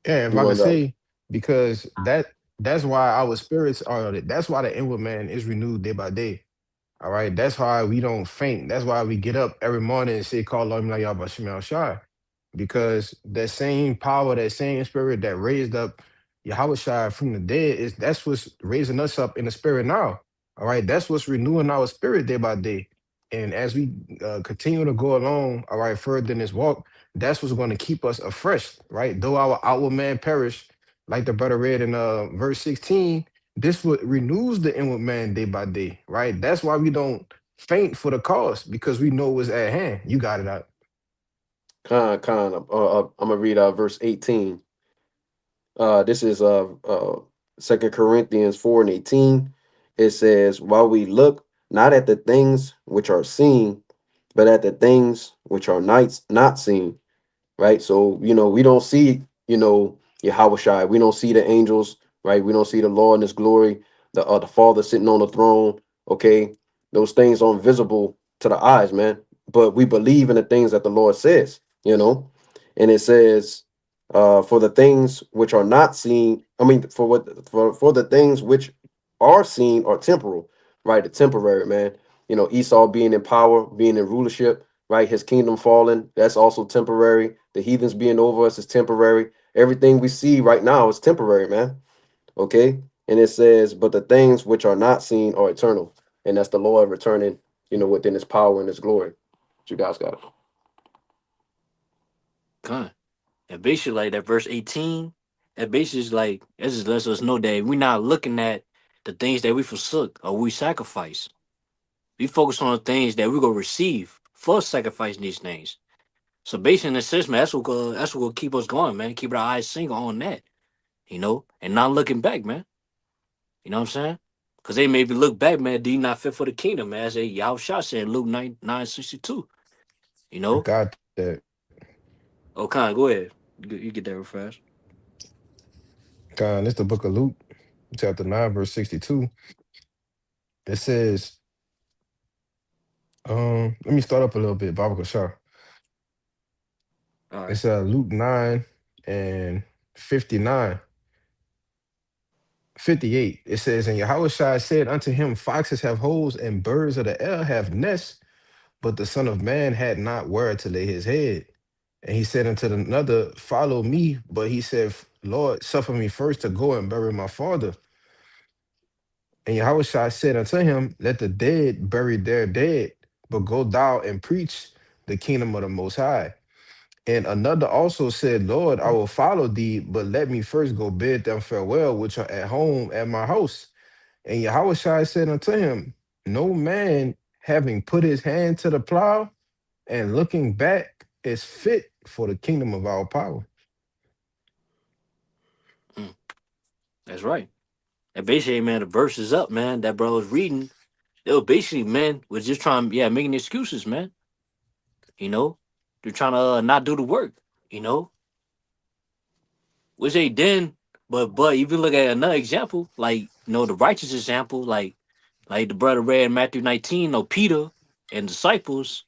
yeah, if You I could want to say, because that's why our spirits are. That's why the inward man is renewed day by day. All right. That's why we don't faint. That's why we get up every morning and say, call Lord like Yahweh Shemel Shai. Because that same power, that same spirit that raised up Yahweh Shai from the dead, that's what's raising us up in the spirit now. All right. That's what's renewing our spirit day by day. And as we continue to go along, all right, further in this walk, that's what's going to keep us afresh, right? Though our outward man perish, like the brother read in verse 16, this what renews the inward man day by day, right? That's why we don't faint for the cause because we know what's at hand. You got it out. I'm gonna read verse 18. This is 2 Corinthians 4 and 18. It says, while we look not at the things which are seen, but at the things which are not seen. Right? So, we don't see, Yahweh Shai. We don't see the angels, right? We don't see the Lord in his glory, the Father sitting on the throne. Okay. Those things aren't visible to the eyes, man. But we believe in the things that the Lord says, And it says, for the things which are not seen, I mean, for the things which are seen are temporal, right? The temporary, man. Esau being in power, being in rulership, right? His kingdom falling, that's also temporary. The heathens being over us is temporary. Everything we see right now is temporary, man. Okay. And it says, but the things which are not seen are eternal. And that's the Lord returning, within his power and his glory. What you guys got? Con. And basically, like that verse 18, that basically is like, that just lets us know that we're not looking at the things that we forsook or we sacrifice. We focus on the things that we're going to receive for sacrificing these things. So basically, in a sense, man, that's what will keep us going, man. Keep our eyes single on that, and not looking back, man. You know what I'm saying? Because they maybe look back, man, do you not fit for the kingdom, man? As a Yahweh Shah said in Luke 9:62. You I know? got that. Oh, Khan, go ahead. You get that real fast. God, it's the book of Luke, chapter 9, verse 62. It says, let me start up a little bit, Baba Kashar. All right. It's Luke 9 and 59. 58. It says, and Yahushua said unto him, foxes have holes and birds of the air have nests, but the Son of Man had not where to lay his head. And he said unto another, follow me. But he said, Lord, suffer me first to go and bury my father. And Yahushua said unto him, let the dead bury their dead, but go thou and preach the kingdom of the Most High. And another also said, Lord, I will follow thee, but let me first go bid them farewell, which are at home at my house. And Yahushua said unto him, no man having put his hand to the plow and looking back is fit for the kingdom of our power. Mm, that's right. And basically, man, the verse is up, man. That bro was reading. They were basically, man, was just trying, making excuses, man. You know, they're trying to not do the work. You know, which they did. But if you look at another example, like the righteous example, like the brother read in Matthew 19, Peter and disciples,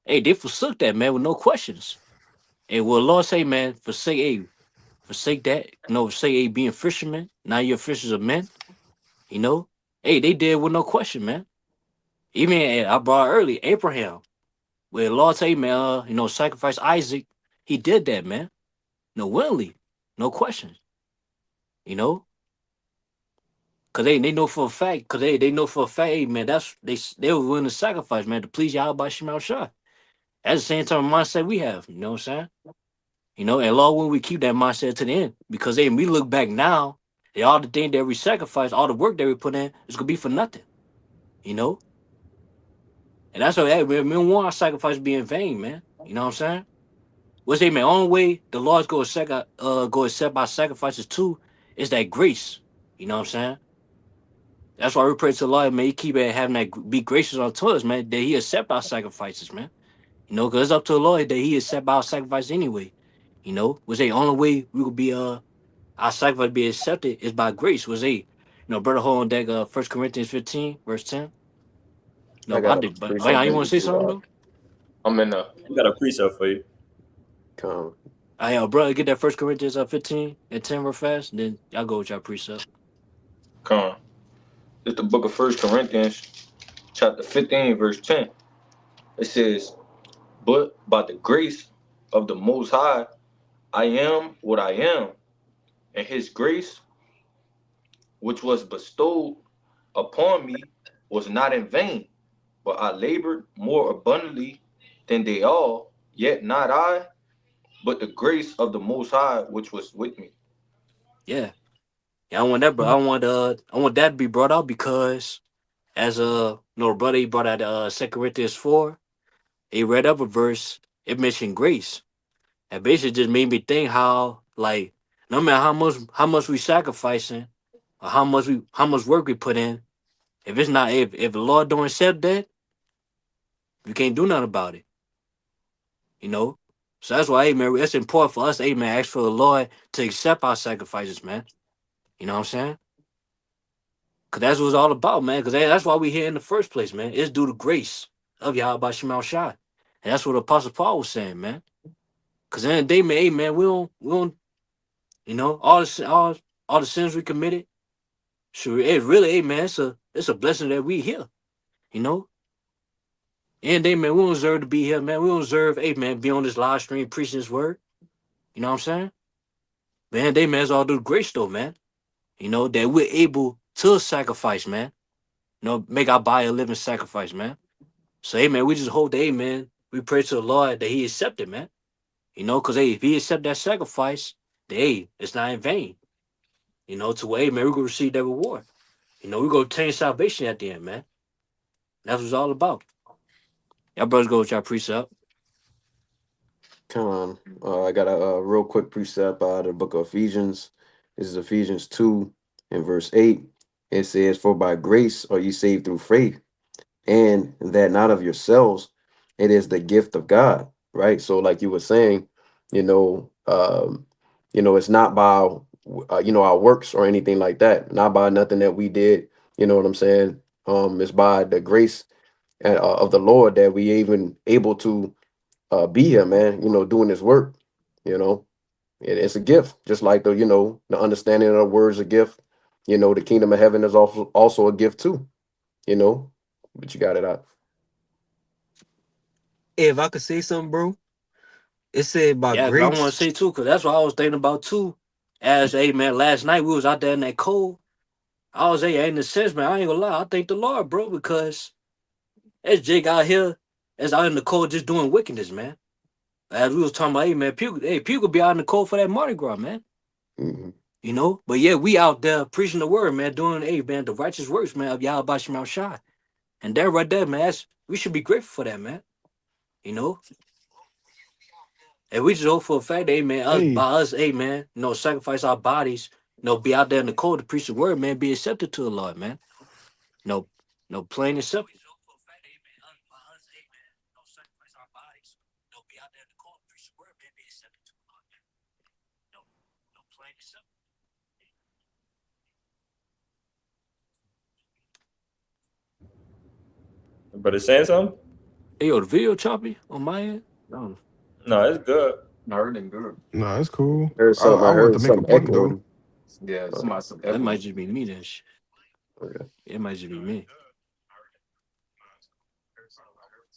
hey, they forsook that, man, with no questions. And what Lord say, man, forsake that, forsake being fishermen. Now you're fishers of men, you know. Hey, they did with no question, man. Even I brought early Abraham, where the Lord say, man, sacrifice Isaac. He did that, man. No, willingly, no questions, you know. Cause they know for a fact, they know for a fact, hey, man, they were willing to sacrifice, man, to please Yahweh Shema Shah. That's the same type of mindset we have, you know what I'm saying? And Lord, when we keep that mindset to the end, because hey, we look back now, all the things that we sacrifice, all the work that we put in, is gonna be for nothing, you know. And that's why, hey, we don't want our sacrifice to be in vain, man. You know what I'm saying? What's the only way the Lord's go accept our sacrifices too is that grace. You know what I'm saying? That's why we pray to the Lord, man. He keep having that be gracious unto us, man. That He accept our sacrifices, man. Because it's up to the Lord that He accept our sacrifice anyway. Was the only way we would be our sacrifice be accepted is by grace. Brother hold on that 1 Corinthians 15, verse 10. I No, but I got a did. But precept you for want to you say too. something though? I'm in the We got a precept for you. Come. Brother, get that 1 Corinthians 15 and 10 real fast, and then y'all go with y'all precept. con. It's the book of 1 Corinthians, chapter 15, verse 10. It says, "But by the grace of the Most High, I am what I am, and His grace, which was bestowed upon me, was not in vain, but I labored more abundantly than they all, yet not I, but the grace of the Most High, which was with me." Yeah. I want that, but I want that to be brought out because as brother, he brought out 2 Corinthians 4. He read up a verse. It mentioned grace, and basically just made me think how like no matter how much we sacrificing or how much work we put in, if it's not if the Lord don't accept that, we can't do nothing about it. You know. So that's why, hey man, it's important for us, hey man, ask for the Lord to accept our sacrifices, man. You know what I'm saying? Cause that's what it's all about, man. Cause that's why we here in the first place, man. It's due to grace of Yahweh Shemal Shah. And that's what Apostle Paul was saying, man. Cause in the day, man, hey, man, we don't, all the sins we committed. Sure, it really, hey, man, it's a blessing that we here, you know. And day, man, we don't deserve to be here, man. We don't deserve, hey, man, be on this live stream preaching His word. You know what I'm saying? Man, day, man, it's all due to grace, though, man. That we're able to sacrifice, man. Make our body a living sacrifice, man. So, hey, man, we just hope that, hey, man, we pray to the Lord that He accept it, man. Because, hey, if He accept that sacrifice, then, hey, it's not in vain. To where, hey, man, we're going to receive that reward. We're going to obtain salvation at the end, man. That's what it's all about. Y'all brothers go with y'all precept. Come. I got a real quick precept out of the book of Ephesians. This is Ephesians 2 and verse 8. It says, "For by grace are you saved through faith, and that not of yourselves, it is the gift of God." Right. So, like you were saying, it's not by our works or anything like that, not by nothing that we did. You know what I'm saying? It's by the grace of the Lord that we even able to be here, man, doing this work. It's a gift, just like the understanding of the word is a gift. The kingdom of heaven is also a gift too. But you got it out. If I could say something, bro, it said by Yeah, 'cause I want to grace. say, too, because that's what I was thinking about, too. As, hey, man, last night we was out there in that cold. I was, hey, in the sense, man, I ain't gonna lie. I thank the Lord, bro, because as Jake out here, as out in the cold just doing wickedness, man. As we was talking about, hey, man, people be out in the cold for that Mardi Gras, man. Mhm. But yeah, we out there preaching the word, man, doing, hey, man, the righteous works, man, of Yahweh Shema Shai. And that right there, man, we should be grateful for that, man. And we just hope for a fact, hey, man, Hey, by us, hey, man, sacrifice our bodies, be out there in the cold to preach the word, man, be accepted to the Lord, man. No, plain and simple. But it's saying something? Hey, yo, the video choppy on my end? No. No, it's good. I heard it good. No, it's cool. I heard something. I I want to heard make a something point though. echoing. Yeah, some That might just be me then. Shit. Okay. It might just be me.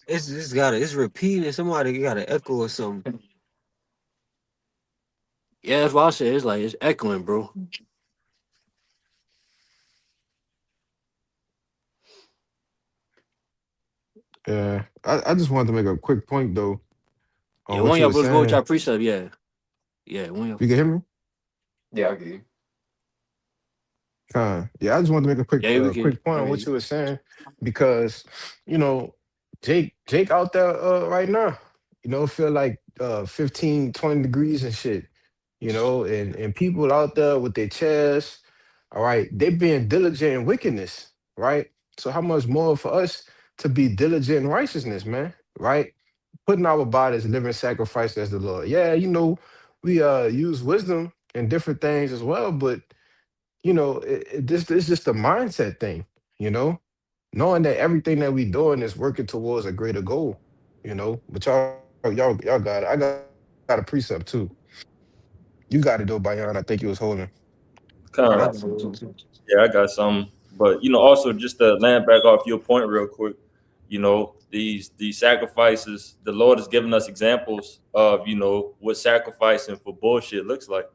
It's repeating. Somebody got an echo or something. Yeah, that's what I said. It's like it's echoing, bro. Yeah, I just wanted to make a quick point though Yeah, on one what of you y'all were brothers go with saying. y'all precept, yeah. Yeah, one of You y'all. can hear me? Yeah, I get you. Yeah, I just wanted to make a quick Yeah, we can. quick point on what you were saying because Jake out there right now, feel like 15, 20 degrees and shit, and people out there with their chairs, all right, they being diligent in wickedness, right? So how much more for us to be diligent in righteousness, man, right? Putting our bodies living sacrifice as the Lord. Yeah, we use wisdom and different things as well, but it's just a mindset thing, knowing that everything that we doing is working towards a greater goal, But y'all got it. I got a precept too. You got it though, Bayan. I think you was holding. Kind I of. got some too. Yeah, I got some. But also just to land back off your point real quick, these sacrifices, the Lord has given us examples of, what sacrificing for bullshit looks like.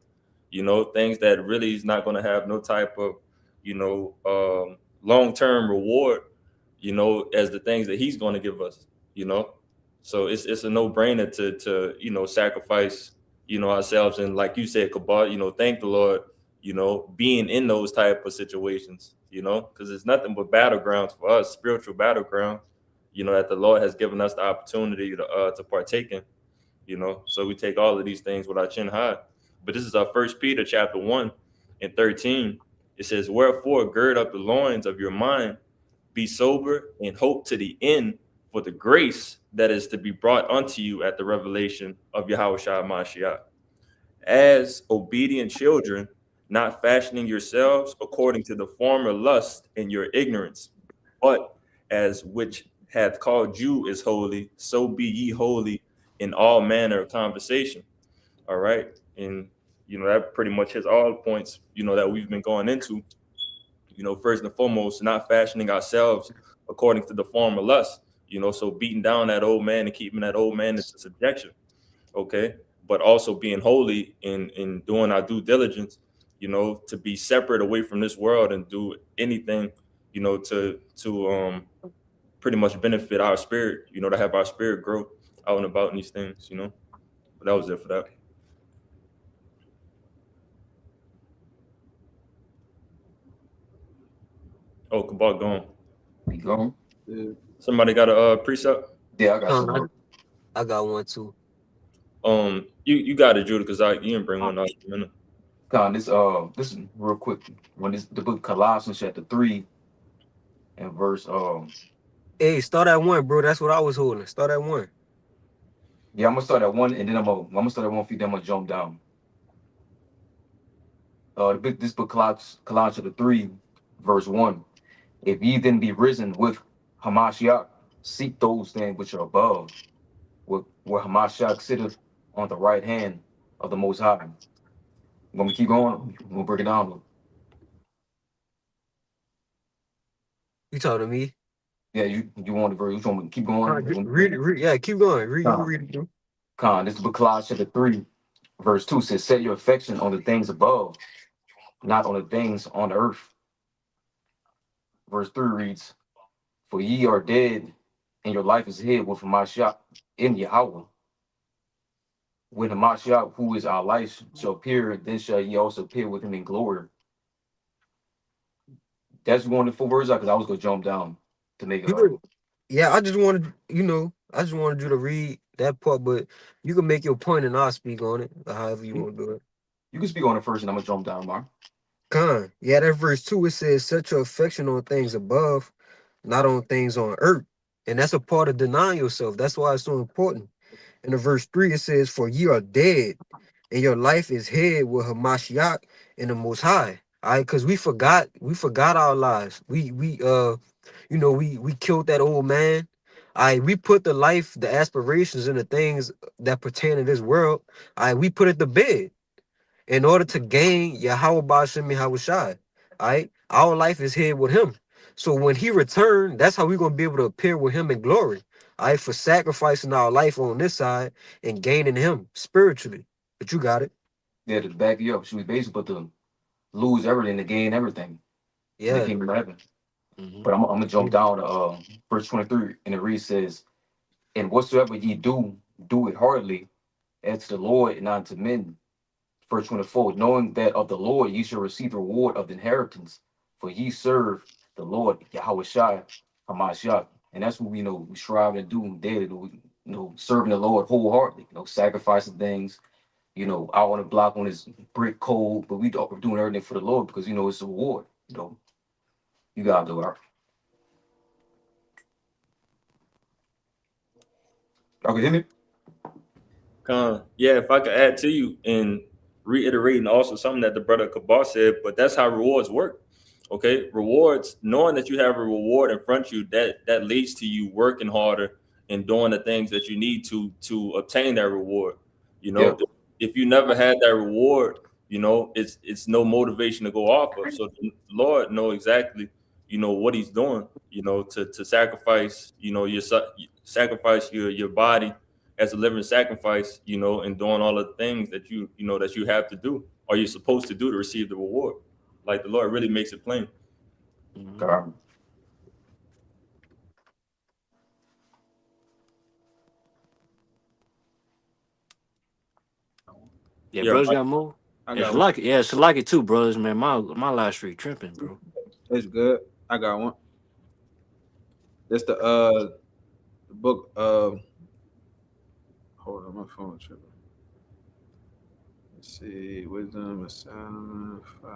Things that really is not going to have no type of, long-term reward, as the things that he's going to give us, So it's a no-brainer to sacrifice, ourselves. And like you said, Kabal, thank the Lord, being in those type of situations, because it's nothing but battlegrounds for us, spiritual battlegrounds, that the Lord has given us the opportunity to partake in, So we take all of these things with our chin high. But this is our 1 Peter chapter 1:13. It says, "Wherefore gird up the loins of your mind, be sober, and hope to the end for the grace that is to be brought unto you at the revelation of Yahushua Mashiach. As obedient children, not fashioning yourselves according to the former lust in your ignorance, but as which hath called you is holy, so be ye holy in all manner of conversation." All right. And, that pretty much hits all the points, that we've been going into. First and foremost, not fashioning ourselves according to the former lust, so beating down that old man and keeping that old man into subjection. Okay. But also being holy in doing our due diligence, to be separate away from this world and do anything, to pretty much benefit our spirit, to have our spirit grow out and about in these things, But that was it for that. Oh, Kabal gone. We gone? Somebody got a precept? Yeah, I got some. I got one too. You got it, Judah, because you didn't bring one out in a minute. This is real quick. When the book Colossians chapter 3 and verse Hey, start at 1, bro. That's what I was holding. Start at 1. yeah, I'm gonna start at 1 and then I'm gonna start at 1 feet, then I'm gonna jump down. This book Colossians chapter 3, verse 1. If ye then be risen with Hamashiach, seek those things which are above, where Hamashiach sitteth on the right hand of the Most High. Want me to keep going? We'll break it down. You talking to me? Yeah, you want the verse? You want me to keep going? Read it. Yeah, keep going. Read it, bro. This is book Colossians chapter 3, verse 2 says, "Set your affection on the things above, not on the things on the earth." Verse 3 reads, "For ye are dead, and your life is hid with Hamashiach in Yahweh. When Hamashiach, who is our life, shall appear, then shall ye also appear with him in glory." That's one of the 4 words because I was gonna jump down to make it. Yeah, I just wanted you to read that part, but you can make your point and I'll speak on it, or however you want to do it. You can speak on it first, and I'm gonna jump down, Mark. Con. Yeah, that verse 2, it says, set your affection on things above, not on things on earth. And that's a part of denying yourself. That's why it's so important. In the verse 3, it says, for ye are dead, and your life is hid with Hamashiach in the Most High. All right, because we forgot our lives. We killed that old man. All right, we put the life, the aspirations, and the things that pertain to this world. All right, we put it to bed in order to gain Yahweh Ba'ashem Yahushai. All right, our life is here with him. So when he returned, that's how we're gonna be able to appear with him in glory. All right, for sacrificing our life on this side and gaining him spiritually. But you got it. Yeah, to back you up, she was basically about to lose everything to gain everything in the Yeah. kingdom of heaven. But I'm gonna jump down to verse 23, and it reads says, and whatsoever ye do, do it heartily, as to the Lord and not to men. Verse 24, knowing that of the Lord ye shall receive the reward of the inheritance, for ye serve the Lord Yahweh Shai Hamashiach. And that's what we strive to do daily, serving the Lord wholeheartedly, sacrificing things, out on the block when it's brick cold, but we're doing everything for the Lord because it's a reward. You gotta do it. Okay, hear me? Yeah, if I could add to you and reiterating also something that the brother Kabar said, but that's how rewards work. Okay, rewards, knowing that you have a reward in front of you, that leads to you working harder and doing the things that you need to obtain that reward. Yeah. If you never had that reward, it's no motivation to go off of. So the Lord know exactly, what He's doing, to sacrifice, sacrifice your body as a living sacrifice, and doing all the things that that you have to do or you're supposed to do to receive the reward. Like the Lord really makes it plain. Mm-hmm. Yeah, brothers got more. It's like it too, brothers. Man, my live stream tripping, bro. It's good. I got one. That's the book. Hold on, my phone tripping. Let's see, Wisdom of Solomon 5.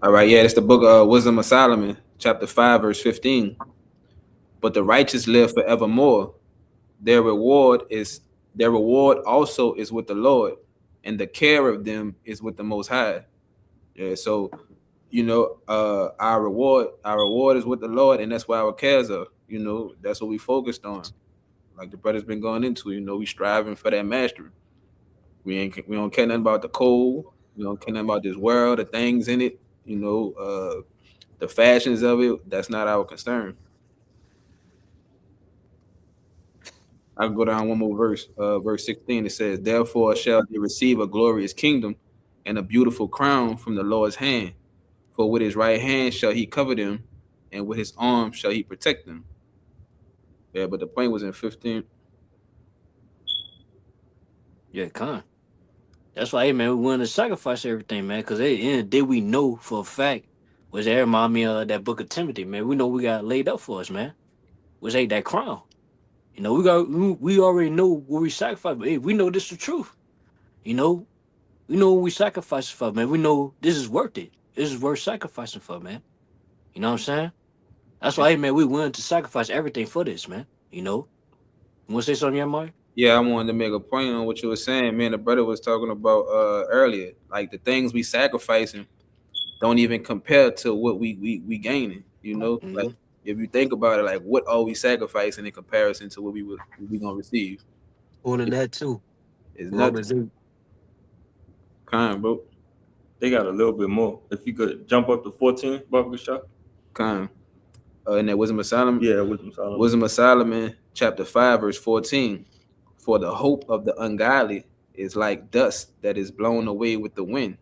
All right, yeah, it's the book of Wisdom of Solomon, chapter 5, verse 15. But the righteous live forevermore. Their reward also is with the Lord, and the care of them is with the Most High. Yeah, so our reward is with the Lord, and that's why our cares are. That's what we focused on. Like the brother's been going into, we striving for that mastery. We don't care nothing about the cold. We don't care nothing about this world, the things in it. The fashions of it. That's not our concern. I'll go down one more verse. Verse 16. It says, "Therefore shall they receive a glorious kingdom and a beautiful crown from the Lord's hand. For with his right hand shall he cover them, and with his arm shall he protect them." Yeah, but the point was in 15. Yeah, con. That's why, hey, man, we willing to sacrifice everything, man, because at the end of the day, we know for a fact, which that remind me of that book of Timothy, man. We know we got laid up for us, man. Which ain't that crown. We already know what we sacrifice, but hey, we know this is the truth. We know what we sacrifice for, man. We know this is worth it. This is worth sacrificing for, man. You know what I'm saying? That's why, hey, man, we willing to sacrifice everything for this, man. You want to say something, Mark? Yeah, I wanted to make a point on what you were saying. Man, the brother was talking about earlier. Like the things we sacrificing don't even compare to what we gaining. Mm-hmm. Like if you think about it, like what are we sacrificing in comparison to what we gonna receive? More than that too. It's nothing. Kind, bro. They got a little bit more. If you could jump up to 14, Baba Shah. Kind. In that Wisdom of Solomon. Yeah, Wisdom of Solomon. Wisdom of Solomon, chapter 5, verse 14. For the hope of the ungodly is like dust that is blown away with the wind,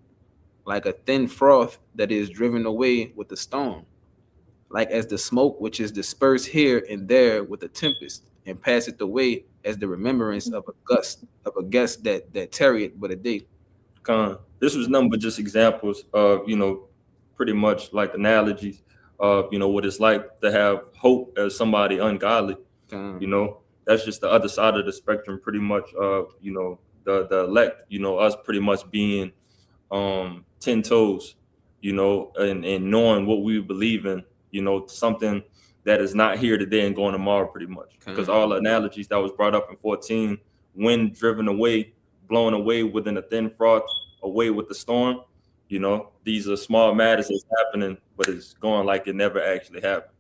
like a thin froth that is driven away with the storm, like as the smoke which is dispersed here and there with a tempest, and passeth away as the remembrance of a guest that tarrieth but a day. This was nothing but just examples of, pretty much like analogies of, what it's like to have hope as somebody ungodly. That's just the other side of the spectrum, pretty much of, the elect, us pretty much being 10 toes, and knowing what we believe in, something that is not here today and going tomorrow, pretty much. Because all the analogies that was brought up in 14, wind driven away, blown away within a thin froth, away with the storm, these are small matters that's happening, but it's going like it never actually happened.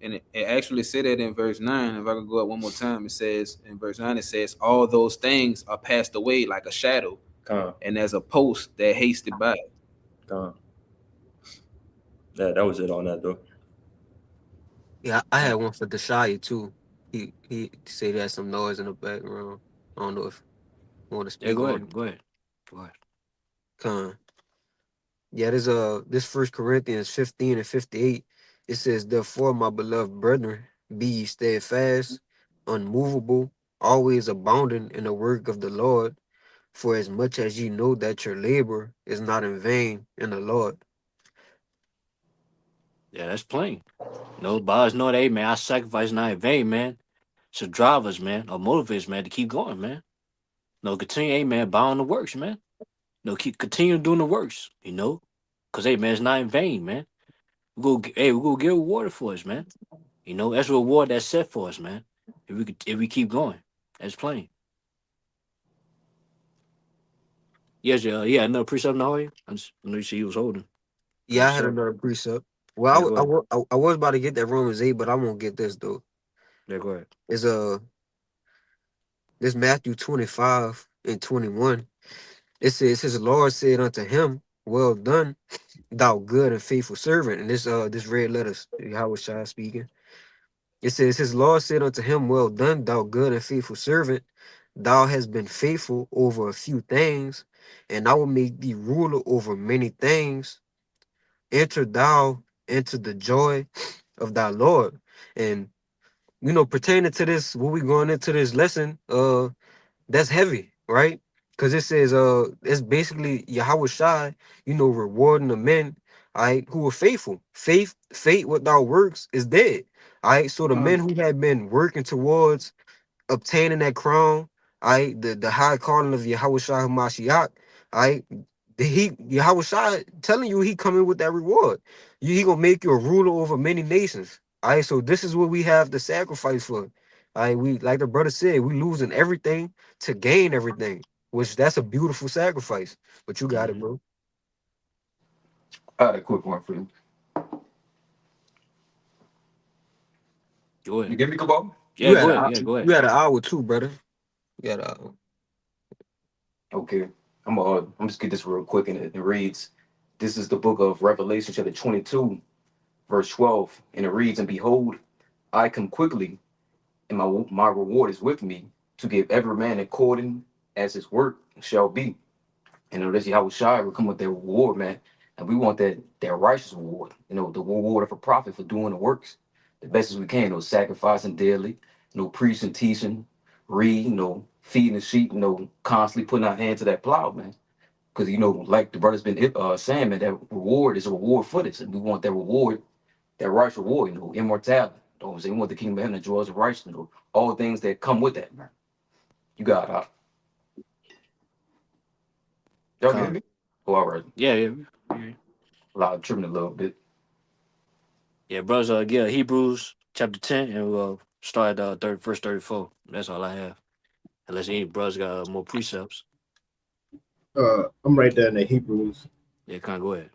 And it actually said that in verse 9. If I could go up one more time, it says in verse 9, it says, all those things are passed away like a shadow, and as a post that hasted by. Yeah, that was it on that though. Yeah, I had one for Deshaya too. He said he had some noise in the background. I don't know if you want to speak Yeah, go on ahead. it. Go ahead. Go ahead. Con. Yeah, there's this 1 Corinthians 15 and 58. It says, therefore, my beloved brethren, be ye steadfast, unmovable, always abounding in the work of the Lord, for as much as ye know that your labor is not in vain in the Lord. Yeah, that's plain. Bars know that, hey, man, our sacrifice not in vain, man. Should drive us, man, or motivate us, man, to keep going, man. Continue, hey, man, bound the works, man. Continue doing the works, because, hey, man, it's not in vain, man. We're gonna get rewarded for us, man. That's a reward that's set for us, man. If we keep going, that's plain. Yes, yeah, another precept now. I know you see he was holding. Yeah, I had another precept. Well, Yeah, I was about to get that Romans 8, but I won't get this though. Yeah, go ahead. It's this Matthew 25 and 21. It says, his Lord said unto him, well done, thou good and faithful servant. And this red letters, Yahweh Shai speaking. It says, his Lord said unto him, well done, thou good and faithful servant. Thou hast been faithful over a few things, and I will make thee ruler over many things. Enter thou into the joy of thy Lord. And pertaining to this, what we going into this lesson, that's heavy, right? Because it says, it's basically Yahweh Shai, rewarding the men, all right, who are faithful. Faith without works is dead. All right. So the men who had been working towards obtaining that crown, all right, the high calling of Yahweh Shai Hamashiach, all right, Yahweh Shai telling you he coming with that reward. He gonna make you a ruler over many nations. All right, so this is what we have to sacrifice for. All right, we, like the brother said, we losing everything to gain everything, which that's a beautiful sacrifice. But you got it, bro. I got a quick one for you. Go ahead. You get me, Kabal? Yeah, go ahead. Yeah, go ahead. You had an hour too, brother. You got an hour. Okay. I'm just get this real quick, and it reads, this is the book of Revelation, chapter 22, verse 12, and it reads, and behold, I come quickly, and my reward is with me, to give every man according as his work shall be. And this Yahweh Shai will come with their reward, man. And we want that righteous reward, the reward of a prophet for doing the works the best as we can, sacrificing daily, preaching, teaching, read, feeding the sheep, constantly putting our hand to that plow, man. Because, like the brother's been saying, man, that reward is a reward for this. And we want that reward, that righteous reward, immortality. You know what I'm saying? We want the kingdom of heaven and joys of righteousness, all things that come with that, man. You got it. Y'all can hear me? Oh, all right. Yeah. Loud, trimming a little bit. Yeah, brothers, Hebrews chapter 10, and we'll start at verse 34. That's all I have. Unless any brothers got more precepts. I'm right there in the Hebrews. Yeah, kind of go ahead.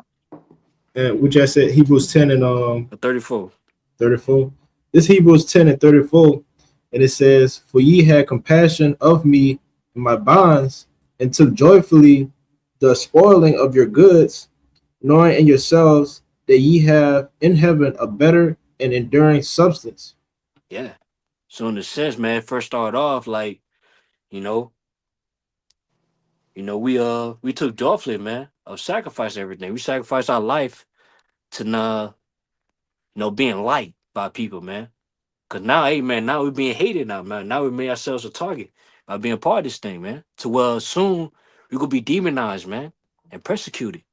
And we just said Hebrews 10 and 34. 34. This Hebrews 10 and 34, and it says, for ye had compassion of me in my bonds, and took joyfully the spoiling of your goods, knowing in yourselves that ye have in heaven a better and enduring substance. Yeah. So in the sense, man, first start off like, we took joyfully, man, of sacrifice everything. We sacrificed our life to being liked by people, man. Cause now, hey, man, now we're being hated now, man. Now we made ourselves a target by being part of this thing, man. To soon we're gonna be demonized, man, and persecuted.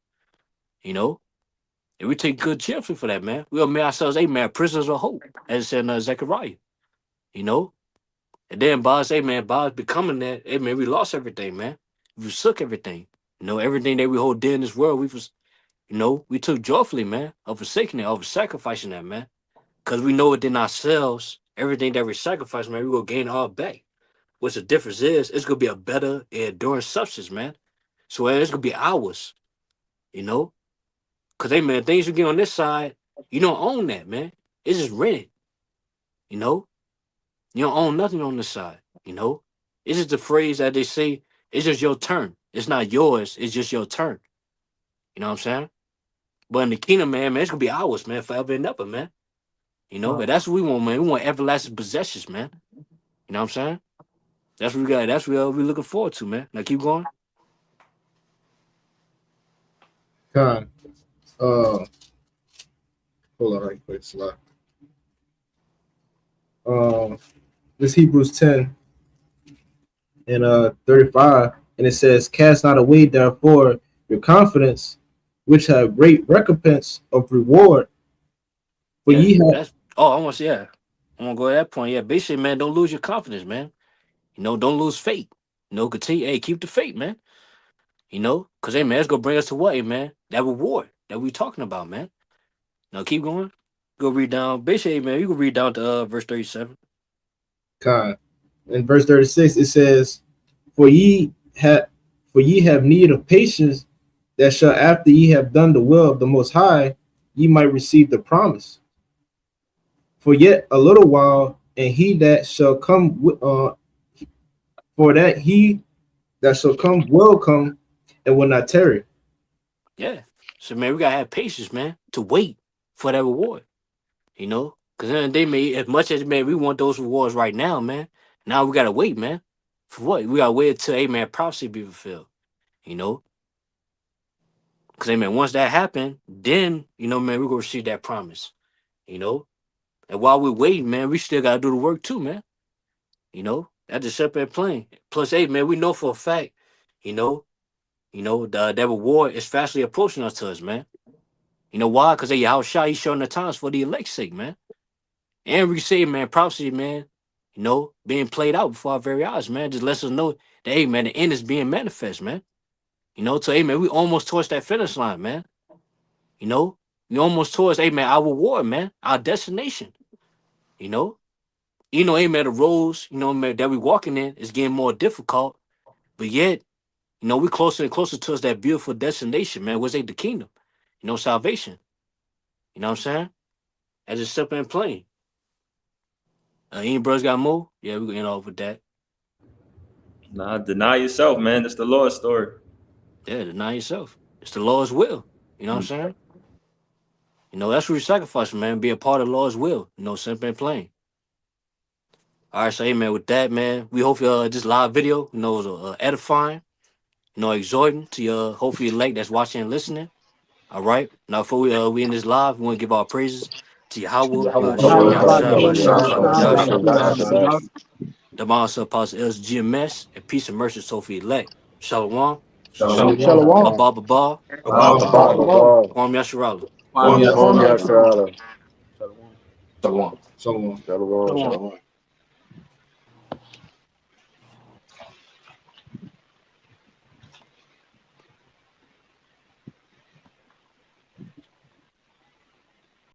And we take good cheerfully for that, man. We'll make ourselves, hey, man, prisoners of hope, as it said in Zechariah. And then Boz, hey, man, Boz becoming that, hey, man, we lost everything, man. We forsook everything. You know, everything that we hold dear in this world, we took joyfully, man, of forsaking it, of sacrificing that, man. Because we know within ourselves, everything that we sacrifice, man, we will gain all back. What's the difference is, it's going to be a better enduring substance, man. So it's going to be ours, you know? Because, hey, man, things you get on this side, you don't own that, man. It's just rented, you know? You don't own nothing on this side, you know? It's just the phrase that they say, it's just your turn. It's not yours, it's just your turn. You know what I'm saying? But in the kingdom, man, it's going to be ours, man, forever and ever, man. You know, but that's what we want, man. We want everlasting possessions, man. You know what I'm saying? That's what we got. That's what we're looking forward to, man. Now keep going. Con. Hold on right quick, slide. This Hebrews 10 and 35, and it says, "Cast not away, therefore, your confidence, which have great recompense of reward. For Yeah, ye have." that's. Oh, I want to. Yeah, I want to go to that point. Yeah, basically, man, don't lose your confidence, man. You know, don't lose faith. You know, continue. Hey, keep the faith, man. You know, because hey, man, it's gonna bring us to what, hey, man? That reward that we talking about, man. Now keep going. Go read down. Basically, man, you can read down to verse 37. Con. In verse 36, it says, For ye have need of patience, that shall after ye have done the will of the Most High, ye might receive the promise. For yet a little while, and he that shall come, for that he that shall come will come, and will not tarry. Yeah. So man, we gotta have patience, man, to wait for that reward. You know, because then they may, as much as man, we want those rewards right now, man. Now we gotta wait, man. For what? We gotta wait until man prophecy be fulfilled. You know, because man, once that happen, then man, we're gonna receive that promise. You know, and while we wait, man, we still gotta do the work too, man. You know, that's a separate plane. Plus, hey, man, we know for a fact, you know, that reward is fastly approaching us to us, man. You know why? Because how shy he's showing the times for the elect's sake, man. And we say, man, prophecy, man, being played out before our very eyes, man, just lets us know that, hey, man, the end is being manifest, man. You know, so, hey, man, we almost towards that finish line, man. You know, we almost towards, hey, man, our reward, man, our destination. You know, hey, man, the roads, man, that we walking in is getting more difficult, but yet, we closer and closer towards that beautiful destination, man, which ain't the kingdom, salvation. You know what I'm saying? As a simple and plain. Any brothers got more? Yeah, we're going to end off with that. Nah, deny yourself, man. That's the Lord's story. Yeah, deny yourself. It's the Lord's will. You know what I'm saying? That's what we sacrifice, man. Be a part of the Lord's will. Simple and plain. All right, so, hey, man, with that, man, we hope this live video, was edifying, exhorting to your, hopefully, elect that's watching and listening. All right. Now, before we end this live, we want to give our praises to Yahweh, the Apostle LGMS, and peace and mercy to the elect. Shalom. Shalom. Abba. Kwam Yasharala. Kwam Yasharala. Shalom. Shalom. Shalom.